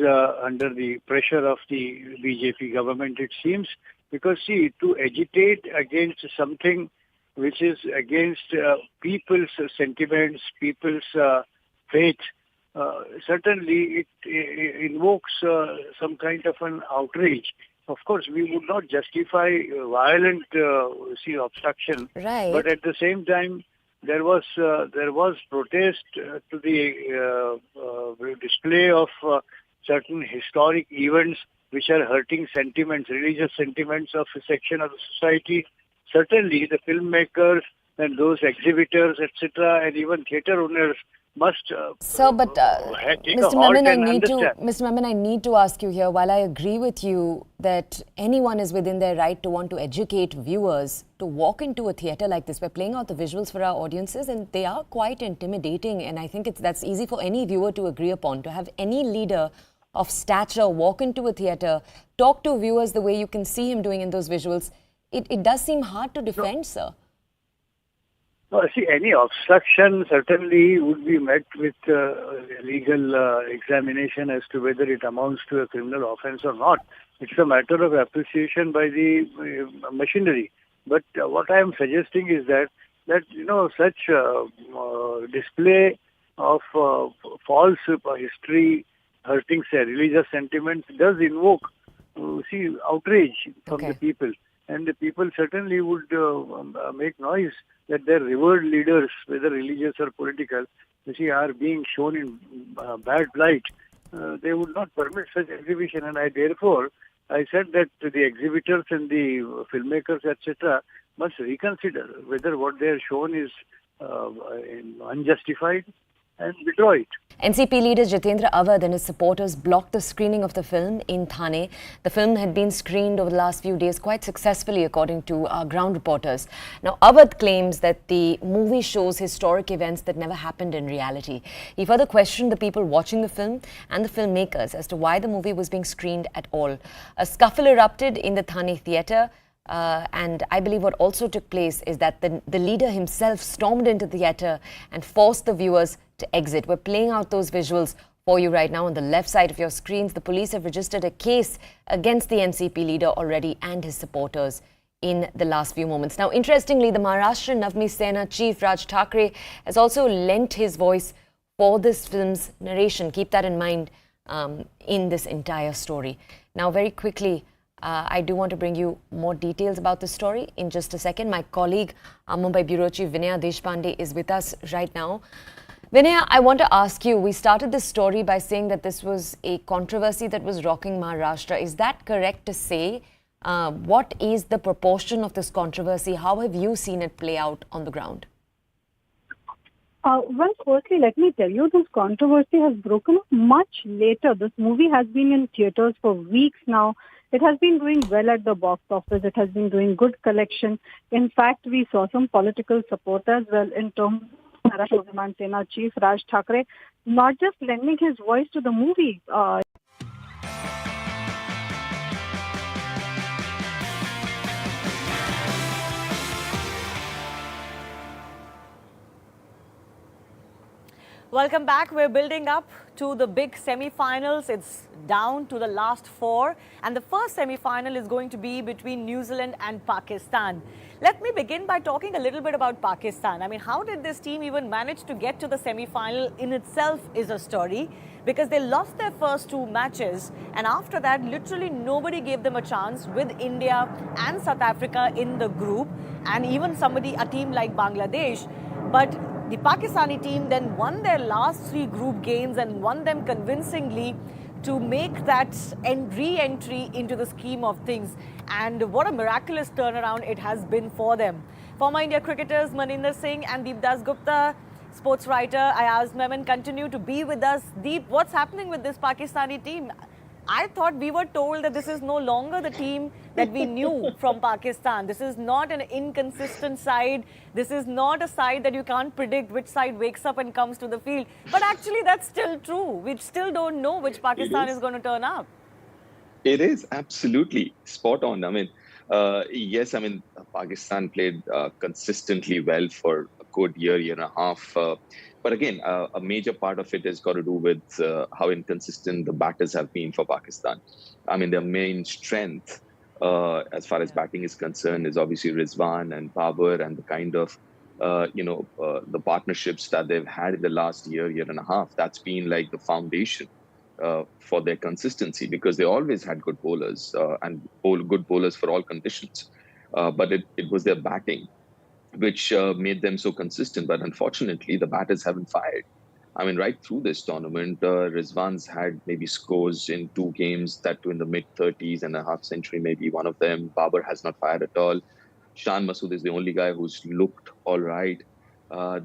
under the pressure of the BJP government. It seems Because see, to agitate against something which is against people's sentiments, people's faith, certainly it invokes some kind of an outrage. Of course, we would not justify violent obstruction, Right. but at the same time, there was protest to the display of certain historic events which are hurting sentiments, religious sentiments of a section of the society. Certainly, the filmmakers and those exhibitors, etc., and even theatre owners must Sir, but take a Mr. halt Memon, and understand. Mr. Memon, I need to ask you here, while I agree with you that anyone is within their right to want to educate viewers, to walk into a theatre like this, we're playing out the visuals for our audiences and they are quite intimidating, and I think that's easy for any viewer to agree upon. To have any leader of stature walk into a theatre, talk to viewers the way you can see him doing in those visuals, it does seem hard to defend, sir. No, see, any obstruction certainly would be met with legal examination as to whether it amounts to a criminal offence or not. It's a matter of appreciation by the machinery. But what I am suggesting is that such display of false history hurting religious sentiments does invoke outrage from the people. And the people certainly would make noise that their revered leaders, whether religious or political, are being shown in bad light. They would not permit such exhibition, and therefore I said that the exhibitors and the filmmakers, etc., must reconsider whether what they are shown is unjustified and withdraw it. NCP leader Jitendra Awadh and his supporters blocked the screening of the film in Thane. The film had been screened over the last few days quite successfully, according to our ground reporters. Now, Awadh claims that the movie shows historic events that never happened in reality. He further questioned the people watching the film and the filmmakers as to why the movie was being screened at all. A scuffle erupted in the Thane theatre. And I believe what also took place is that the leader himself stormed into the theatre and forced the viewers to exit. We're playing out those visuals for you right now on the left side of your screens. The police have registered a case against the NCP leader already and his supporters in the last few moments. Now, interestingly, the Maharashtrian Navmi Sena chief Raj Thackeray has also lent his voice for this film's narration. Keep that in mind in this entire story. Now, very quickly, I do want to bring you more details about the story in just a second. My colleague, Mumbai Bureau Chief Vinaya Deshpande is with us right now. Vinaya, I want to ask you, we started this story by saying that this was a controversy that was rocking Maharashtra. Is that correct to say? What is the proportion of this controversy? How have you seen it play out on the ground? Well, firstly, let me tell you, this controversy has broken up much later. This movie has been in theatres for weeks now. It has been doing well at the box office. It has been doing good collection. In fact, we saw some political support as well in terms of Maharashtra Sena chief Raj Thackeray not just lending his voice to the movie. Welcome back. We're building up to the big semi-finals. It's down to the last four. And the first semi-final is going to be between New Zealand and Pakistan. Let me begin by talking a little bit about Pakistan. I mean, how did this team even manage to get to the semi-final in itself is a story. Because they lost their first two matches. And after that, literally nobody gave them a chance with India and South Africa in the group. And even a team like Bangladesh. But the Pakistani team then won their last three group games and won them convincingly to make that re-entry into the scheme of things. And what a miraculous turnaround it has been for them. Former India cricketers Maninder Singh and Deep Das Gupta, sports writer Ayaz Memon, continue to be with us. Deep, what's happening with this Pakistani team? I thought we were told that this is no longer the team that we knew from Pakistan. This is not an inconsistent side. This is not a side that you can't predict which side wakes up and comes to the field. But actually, that's still true. We still don't know which Pakistan is going to turn up. It is absolutely spot on. I mean, yes, I mean, Pakistan played consistently well for a good year and a half. But again, a major part of it has got to do with how inconsistent the batters have been for Pakistan. I mean, their main strength as far as batting is concerned is obviously Rizwan and Babar, and the kind of the partnerships that they've had in the last year and a half. That's been like the foundation for their consistency, because they always had good bowlers and good bowlers for all conditions. But it was their batting which made them so consistent. But unfortunately, the batters haven't fired. I mean, right through this tournament, Rizwan's had maybe scores in 2 games, that too in the mid-30s and a half century, maybe one of them. Babar has not fired at all. Shan Masood is the only guy who's looked all right.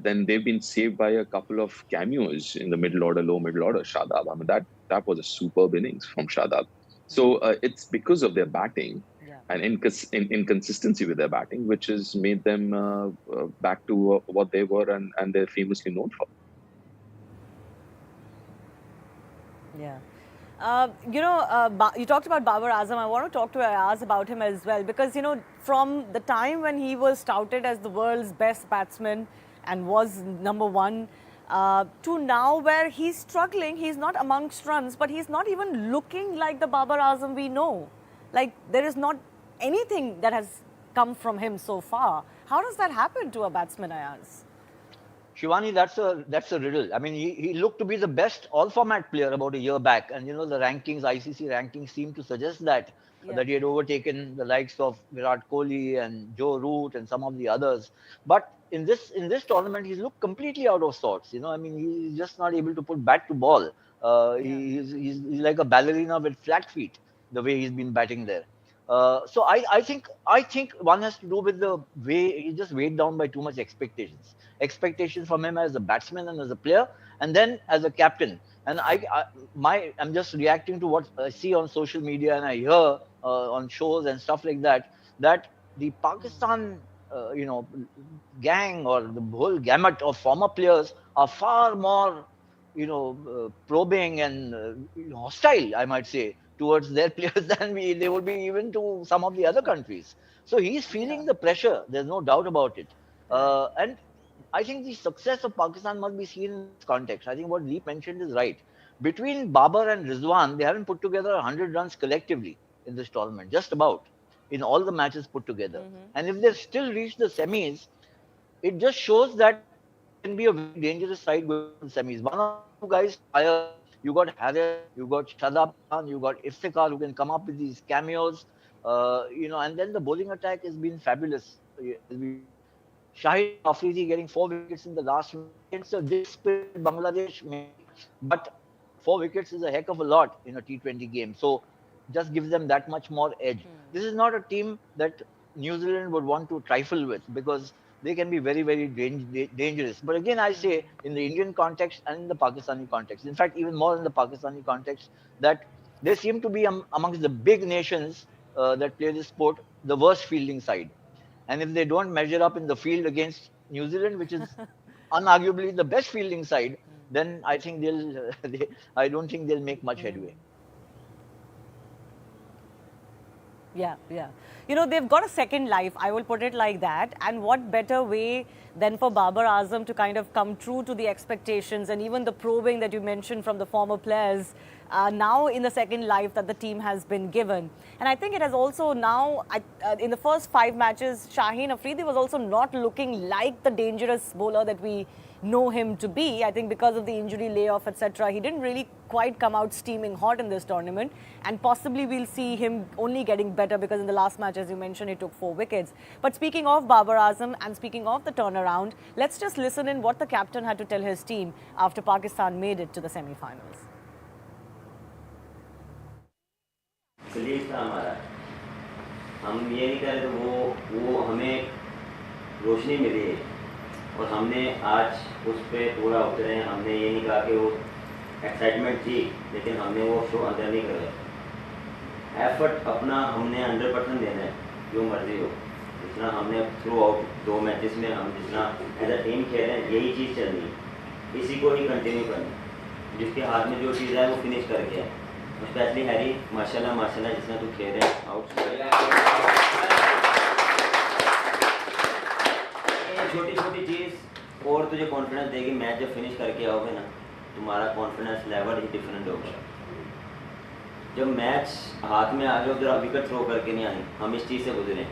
Then they've been saved by a couple of cameos in the middle order, low middle order. Shadab, I mean, that was a superb innings from Shadab. So it's because of their batting and inconsistency with their batting, which has made them back to what they were and they're famously known for. Yeah. You talked about Babar Azam. I want to talk to Ayaz about him as well, because, from the time when he was touted as the world's best batsman and was #1, to now where he's struggling, he's not amongst runs, but he's not even looking like the Babar Azam we know. Like, there is not anything that has come from him so far. How does that happen to a batsman, Ayaz? Shivani, that's a riddle. I mean, he looked to be the best all-format player about a year back, and the rankings, ICC rankings, seem to suggest that he had overtaken the likes of Virat Kohli and Joe Root and some of the others. But in this tournament, he's looked completely out of sorts. I mean, he's just not able to put bat to ball. He's like a ballerina with flat feet, the way he's been batting there. So I think one has to do with the way he's just weighed down by too much expectations from him as a batsman and as a player, and then as a captain. And I'm just reacting to what I see on social media and I hear on shows and stuff like that the Pakistan gang or the whole gamut of former players are far more probing and hostile, I might say, towards their players than they would be even to some of the other countries. So he's feeling the pressure. There's no doubt about it. And I think the success of Pakistan must be seen in this context. I think what Deep mentioned is right. Between Babar and Rizwan, they haven't put together 100 runs collectively in this tournament, just about, in all the matches put together. And if they've still reached the semis, it just shows that it can be a very dangerous side going to the semis. One or two guys fire. You got Harris, you got Shadab Khan, you got Iftikhar, who can come up with these cameos, and then the bowling attack has been fabulous. Shaheen Afridi getting 4 wickets in the last match against a disparate Bangladesh, but 4 wickets is a heck of a lot in a T20 game. So just gives them that much more edge. This is not a team that New Zealand would want to trifle with, because they can be very, very dangerous. But again, I say, in the Indian context and in the Pakistani context, in fact, even more in the Pakistani context, that they seem to be amongst the big nations that play this sport, the worst fielding side. And if they don't measure up in the field against New Zealand, which is unarguably the best fielding side, then I think I don't think they'll make much headway. Yeah. They've got a second life, I will put it like that. And what better way than for Babar Azam to kind of come true to the expectations and even the probing that you mentioned from the former players now in the second life that the team has been given. And I think it has also now, in the first 5 matches, Shaheen Afridi was also not looking like the dangerous bowler that we know him to be. I think because of the injury layoff, etc., he didn't really quite come out steaming hot in this tournament, and possibly we'll see him only getting better, because in the last match, as you mentioned, he took 4 wickets. But speaking of Babar Azam and speaking of the turnaround, let's just listen in what the captain had to tell his team after Pakistan made it to the semi-finals. हम ये नहीं करें तो वो हमें रोशनी मिली है और हमने आज उस पर पूरा उतरे हैं। हमने ये नहीं कहा कि वो एक्साइटमेंट थी, लेकिन हमने वो शो अंदर नहीं करा। एफर्ट अपना हमने 100% देना है, जो मर्जी हो। जितना हमने थ्रू आउट 2 मैचेस में हम जितना एज अ टीम खेल रहे हैं, यही चीज़ चलनी है, इसी को ही कंटिन्यू करना। जिसके हाथ में जो चीज़ है वो फिनिश करके है। स्पेशली हैरी, माशाल्लाह जितना तू खेल रहे हैं आउट, छोटी चीज़ और तुझे कॉन्फिडेंस देगी। मैच जब फिनिश करके आओगे ना, तुम्हारा कॉन्फिडेंस लेवल ही डिफरेंट होगा। जब मैच हाथ में आ गया उधर विकेट थ्रो करके नहीं आई, हम इस चीज़ से गुजरे।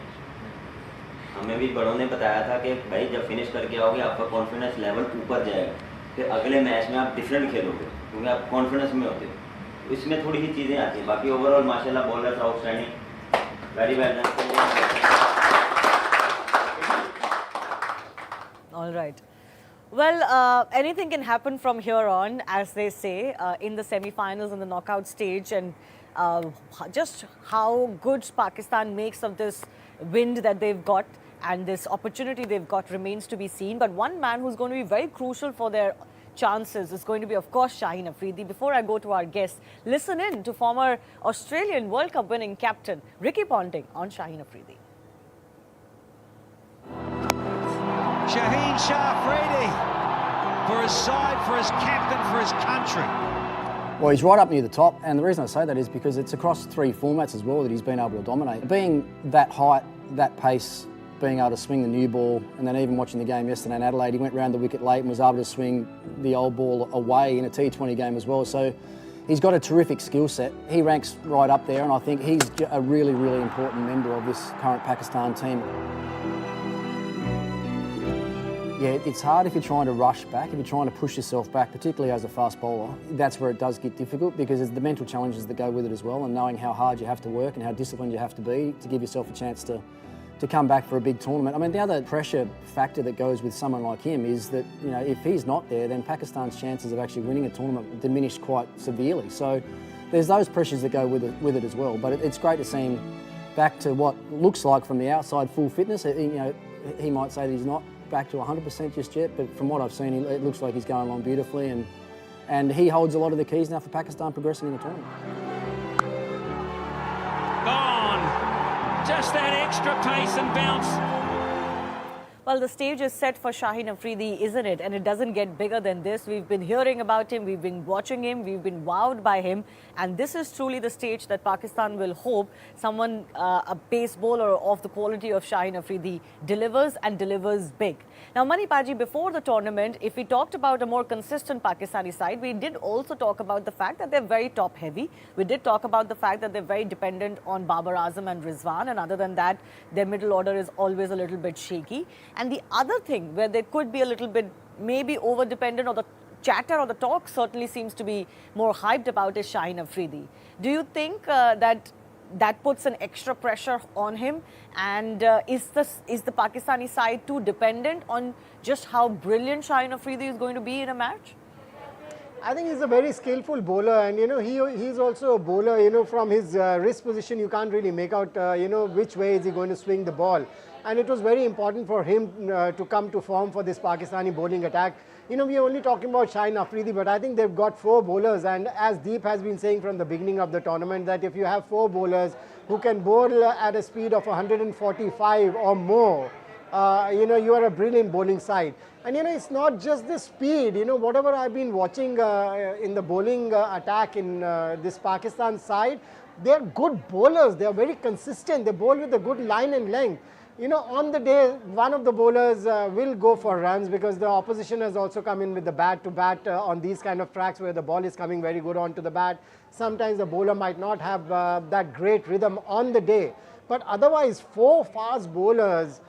हमें भी बड़ों ने बताया था कि भाई जब फिनिश करके आओगे आपका कॉन्फिडेंस लेवल ऊपर जाएगा, फिर अगले मैच में आप डिफरेंट खेलोगे क्योंकि आप कॉन्फिडेंस में होते हो। इसमें थोड़ी सी चीज़ें आती हैं। बाकी ओवरऑल माशाल्लाह bowlers outstanding, very well done. All right. Well, anything can happen from here on, as they say, in the semi-finals and the knockout stage, and just how good Pakistan makes of this wind that they've got and this opportunity they've got remains to be seen. But one man who's going to be very crucial for their chances is going to be, of course, Shaheen Afridi. Before I go to our guest, listen in to former Australian World Cup winning captain Ricky Ponting on Shaheen Afridi. Shaheen Afridi for his side, for his captain, for his country. Well, he's right up near the top, and the reason I say that is because it's across 3 formats as well that he's been able to dominate. Being that height, that pace, being able to swing the new ball, and then even watching the game yesterday in Adelaide, he went round the wicket late and was able to swing the old ball away in a T20 game as well. So he's got a terrific skill set. He ranks right up there, and I think he's a really, really important member of this current Pakistan team. Yeah, it's hard if you're trying to rush back, if you're trying to push yourself back, particularly as a fast bowler. That's where it does get difficult because there's the mental challenges that go with it as well, and knowing how hard you have to work and how disciplined you have to be to give yourself a chance to come back for a big tournament. I mean, the other pressure factor that goes with someone like him is that, you know, if he's not there, then Pakistan's chances of actually winning a tournament diminish quite severely. So there's those pressures that go with it as well. But it's great to see him back to what looks like from the outside full fitness. You know, he might say that he's not back to 100% just yet, but from what I've seen, it looks like he's going along beautifully, and he holds a lot of the keys now for Pakistan progressing in the tournament. Gone. Just that extra pace and bounce. Well, the stage is set for Shaheen Afridi, isn't it? And it doesn't get bigger than this. We've been hearing about him, we've been watching him, we've been wowed by him. And this is truly the stage that Pakistan will hope someone, a pace bowler of the quality of Shaheen Afridi, delivers and delivers big. Now, Mani Paji, before the tournament, if we talked about a more consistent Pakistani side, we did also talk about the fact that they're very top heavy. We did talk about the fact that they're very dependent on Babar Azam and Rizwan. And other than that, their middle order is always a little bit shaky. And the other thing where they could be a little bit maybe over-dependent, or the chatter or the talk certainly seems to be more hyped about, is Shaheen Afridi. Do you think that puts an extra pressure on him? And is the Pakistani side too dependent on just how brilliant Shaheen Afridi is going to be in a match? I think he's a very skillful bowler, and you know he's also a bowler. You know, from his wrist position, you can't really make out you know which way is he going to swing the ball. And it was very important for him to come to form for this Pakistani bowling attack. You know, we are only talking about Shaheen Afridi, but I think they've got 4 bowlers. And as Deep has been saying from the beginning of the tournament, that if you have 4 bowlers who can bowl at a speed of 145 or more, you know, you are a brilliant bowling side. And you know, it's not just the speed. You know, whatever I've been watching in the bowling attack in this Pakistan side, they're good bowlers. They're very consistent. They bowl with a good line and length. You know, on the day, one of the bowlers will go for runs because the opposition has also come in with the bat to bat on these kind of tracks where the ball is coming very good onto the bat. Sometimes the bowler might not have that great rhythm on the day. But otherwise, 4 fast bowlers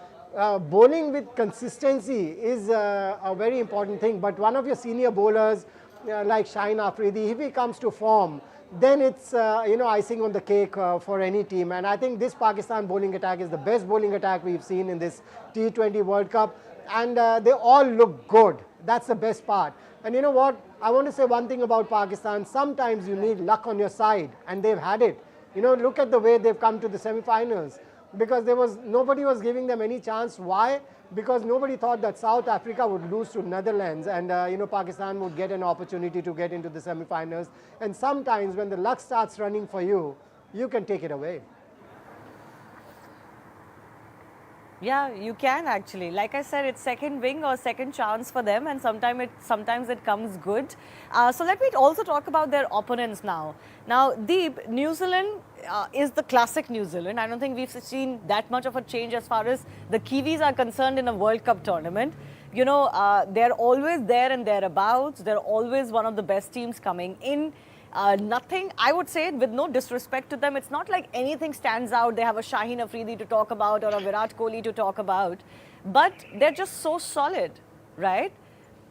bowling with consistency is a very important thing. But one of your senior bowlers like Shaheen Afridi, if he comes to form, then it's you know, icing on the cake for any team. And I think this Pakistan bowling attack is the best bowling attack we've seen in this T20 World Cup, and they all look good. That's the best part. And you know what, I want to say one thing about Pakistan. Sometimes you need luck on your side, and they've had it. You know, look at the way they've come to the semi-finals, because nobody was giving them any chance. Why? Because nobody thought that South Africa would lose to Netherlands, and you know, Pakistan would get an opportunity to get into the semi-finals. And sometimes when the luck starts running for you, you can take it away. Yeah, you can actually. Like I said, it's second wing or second chance for them, and sometimes it comes good. So let me also talk about their opponents now. Now, Deep, New Zealand is the classic New Zealand. I don't think we've seen that much of a change as far as the Kiwis are concerned in a World Cup tournament. You know, they're always there and thereabouts. They're always one of the best teams coming in. Nothing, I would say, with no disrespect to them, it's not like anything stands out. They have a Shaheen Afridi to talk about or a Virat Kohli to talk about, but they're just so solid, right?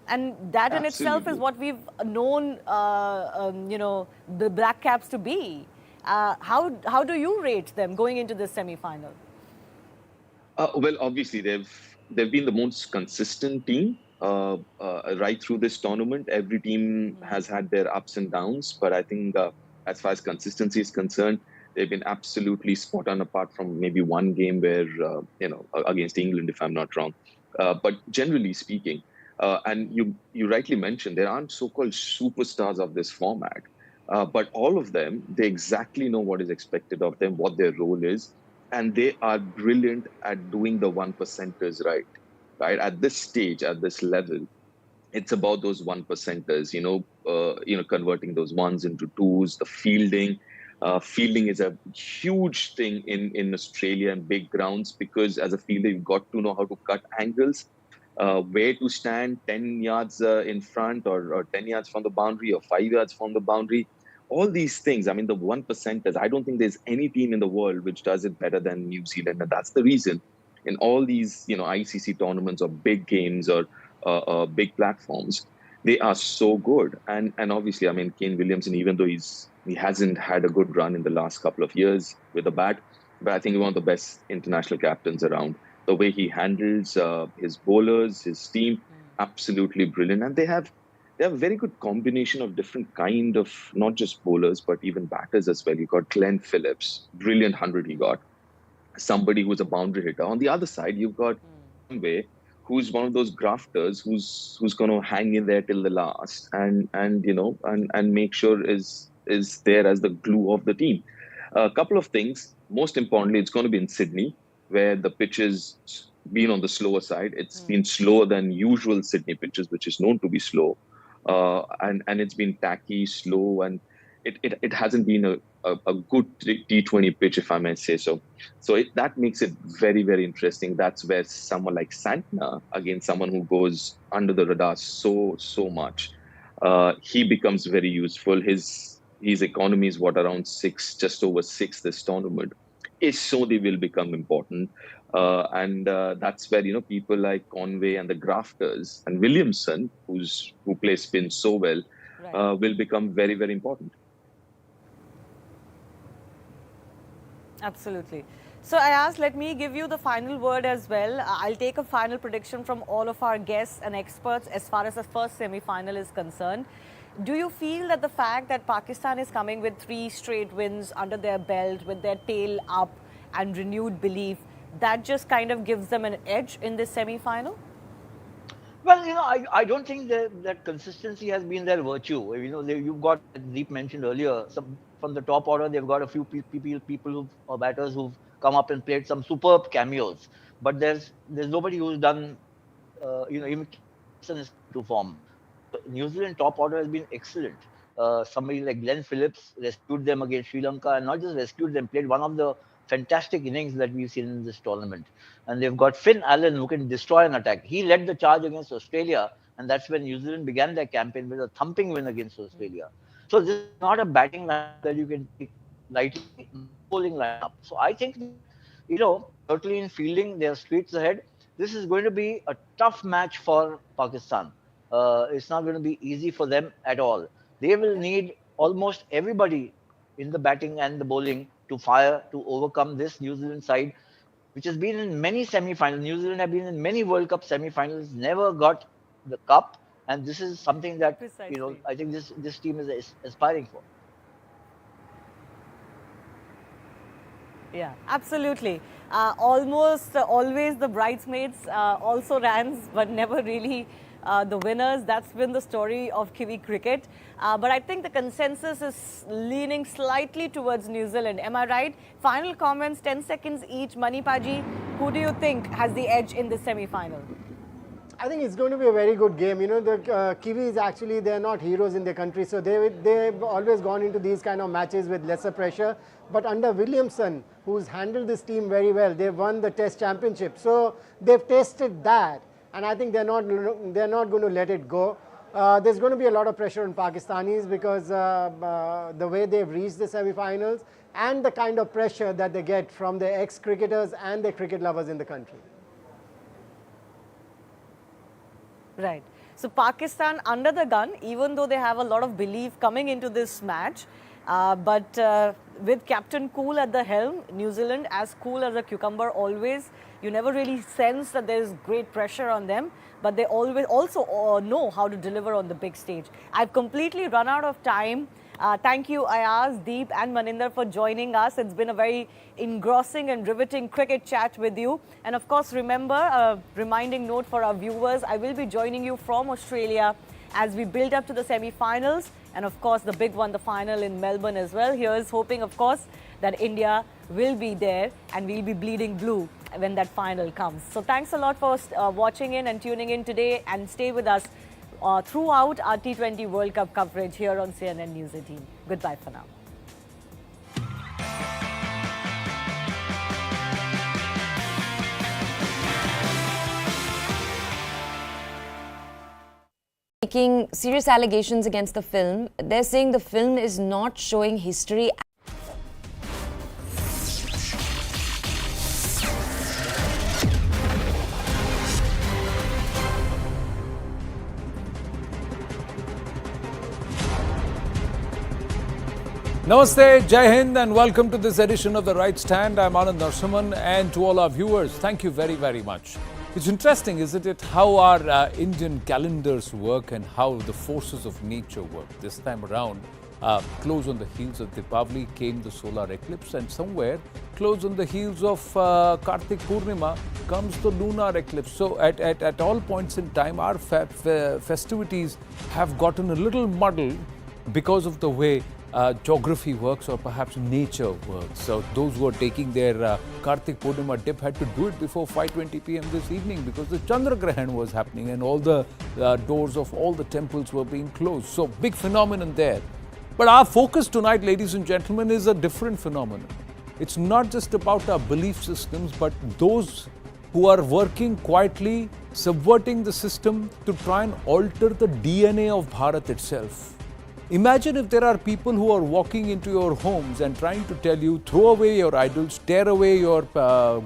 And that in itself is what we've known, the Black Caps to be. How do you rate them going into this semi-final? Well, obviously they've been the most consistent team right through this tournament. Every team has had their ups and downs, but I think as far as consistency is concerned, they've been absolutely spot on, apart from maybe one game where against England, if I'm not wrong. But generally speaking, and you rightly mentioned, there aren't so-called superstars of this format, but all of them, they exactly know what is expected of them, what their role is, and they are brilliant at doing the 1%ers right. At this stage, at this level, it's about those 1%ers, converting those ones into twos, the fielding. Fielding is a huge thing in Australia and big grounds, because as a fielder, you've got to know how to cut angles, where to stand 10 yards in front or 10 yards from the boundary or 5 yards from the boundary. All these things, I mean, the 1%ers, I don't think there's any team in the world which does it better than New Zealand. And that's the reason in all these, ICC tournaments or big games or big platforms, they are so good. And obviously, I mean, Kane Williamson, even though he hasn't had a good run in the last couple of years with a bat, but I think he's one of the best international captains around. The way he handles his bowlers, his team, absolutely brilliant. And they have a very good combination of different kind of, not just bowlers, but even batters as well. You got Glenn Phillips, brilliant 100 he got. Somebody who's a boundary hitter. On the other side, you've got Conway, who's one of those grafters who's going to hang in there till the last and make sure is there as the glue of the team. A couple of things. Most importantly, it's going to be in Sydney, where the pitch has been on the slower side. It's been slower than usual Sydney pitches, which is known to be slow. And it's been tacky, slow, and it hasn't been a good T20 pitch, if I may say so. So that makes it very, very interesting. That's where someone like Santner, again, someone who goes under the radar so much, he becomes very useful. His economy is around 6, just over 6 this tournament. Is so they will become important. And that's where, people like Conway and the grafters and Williamson, who plays spin so well, will become very, very important. Absolutely. So Ayaz, let me give you the final word as well. I'll take a final prediction from all of our guests and experts as far as the first semi-final is concerned. Do you feel that the fact that Pakistan is coming with 3 straight wins under their belt, with their tail up and renewed belief, that just kind of gives them an edge in this semi-final? Well, I don't think that consistency has been their virtue. You've got, as Deep mentioned earlier, from the top order, they've got a few people or batters who've come up and played some superb cameos. But there's nobody who's done, even to form. New Zealand top order has been excellent. Somebody like Glenn Phillips rescued them against Sri Lanka, and not just rescued them, played one of the fantastic innings that we've seen in this tournament. And they've got Finn Allen, who can destroy an attack. He led the charge against Australia, and that's when New Zealand began their campaign with a thumping win against Australia. So this is not a batting lineup that you can take lightly, bowling lineup. So I think, certainly in fielding, they're streets ahead. This is going to be a tough match for Pakistan. It's not going to be easy for them at all. They will need almost everybody in the batting and the bowling to fire to overcome this New Zealand side, which has been in many semi-finals. New Zealand have been in many World Cup semi-finals, never got the cup, and this is something that I think this team is aspiring for. Yeah, absolutely. Almost always the bridesmaids, also rans, but never really the winners. That's been the story of Kiwi cricket. But I think the consensus is leaning slightly towards New Zealand. Am I right? Final comments, 10 seconds each. Manipaji, who do you think has the edge in the semi-final? I think it's going to be a very good game. The Kiwis actually, they're not heroes in their country, so they've always gone into these kind of matches with lesser pressure. But under Williamson, who's handled this team very well, they've won the Test Championship. So they've tasted that, and I think they're not going to let it go. there's going to be a lot of pressure on Pakistanis because the way they've reached the semi-finals and the kind of pressure that they get from their ex-cricketers and their cricket lovers in the country. Right. So Pakistan under the gun, even though they have a lot of belief coming into this match, but with Captain Cool at the helm, New Zealand as cool as a cucumber always. You never really sense that there is great pressure on them, but they always also know how to deliver on the big stage. I've completely run out of time. Thank you, Ayaz, Deep and Maninder for joining us. It's been a very engrossing and riveting cricket chat with you. And of course, remember, a reminding note for our viewers, I will be joining you from Australia as we build up to the semi-finals. And of course, the big one, the final in Melbourne as well. Here's hoping, of course, that India will be there and we'll be bleeding blue when that final comes. So thanks a lot for watching in and tuning in today, and stay with us throughout our T20 World Cup coverage here on CNN News 18. Goodbye for now. Making serious allegations against the film. They're saying the film is not showing history. Namaste, Jai Hind, and welcome to this edition of The Right Stand. I'm Anand Narsimhan, and to all our viewers, thank you very, very much. It's interesting, isn't it, how our Indian calendars work and how the forces of nature work. This time around, close on the heels of Deepavali came the solar eclipse, and somewhere close on the heels of Kartik Purnima comes the lunar eclipse. So at all points in time, our festivities have gotten a little muddled because of the way geography works, or perhaps nature works. So those who are taking their Kartik Purnima dip had to do it before 5:20 p.m. this evening because the Chandra Grahan was happening and all the doors of all the temples were being closed. So big phenomenon there. But our focus tonight, ladies and gentlemen, is a different phenomenon. It's not just about our belief systems, but those who are working quietly, subverting the system to try and alter the DNA of Bharat itself. Imagine if there are people who are walking into your homes and trying to tell you, throw away your idols, tear away your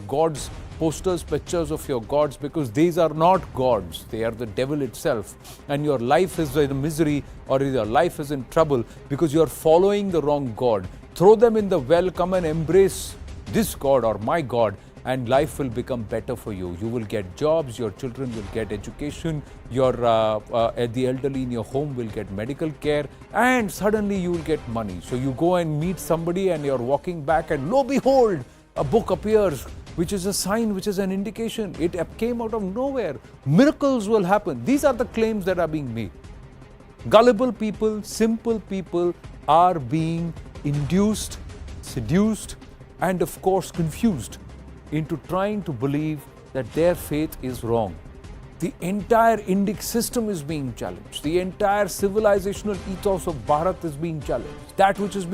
gods, posters, pictures of your gods, because these are not gods, they are the devil itself. And your life is in misery, or your life is in trouble because you are following the wrong god. Throw them in the well, come and embrace this god or my god, and life will become better for you. You will get jobs, your children will get education, your the elderly in your home will get medical care, and suddenly you will get money. So you go and meet somebody and you're walking back and lo behold, a book appears, which is a sign, which is an indication. It came out of nowhere. Miracles will happen. These are the claims that are being made. Gullible people, simple people are being induced, seduced, and of course confused into trying to believe that their faith is wrong. The entire Indic system is being challenged. The entire civilizational ethos of Bharat is being challenged. That which is being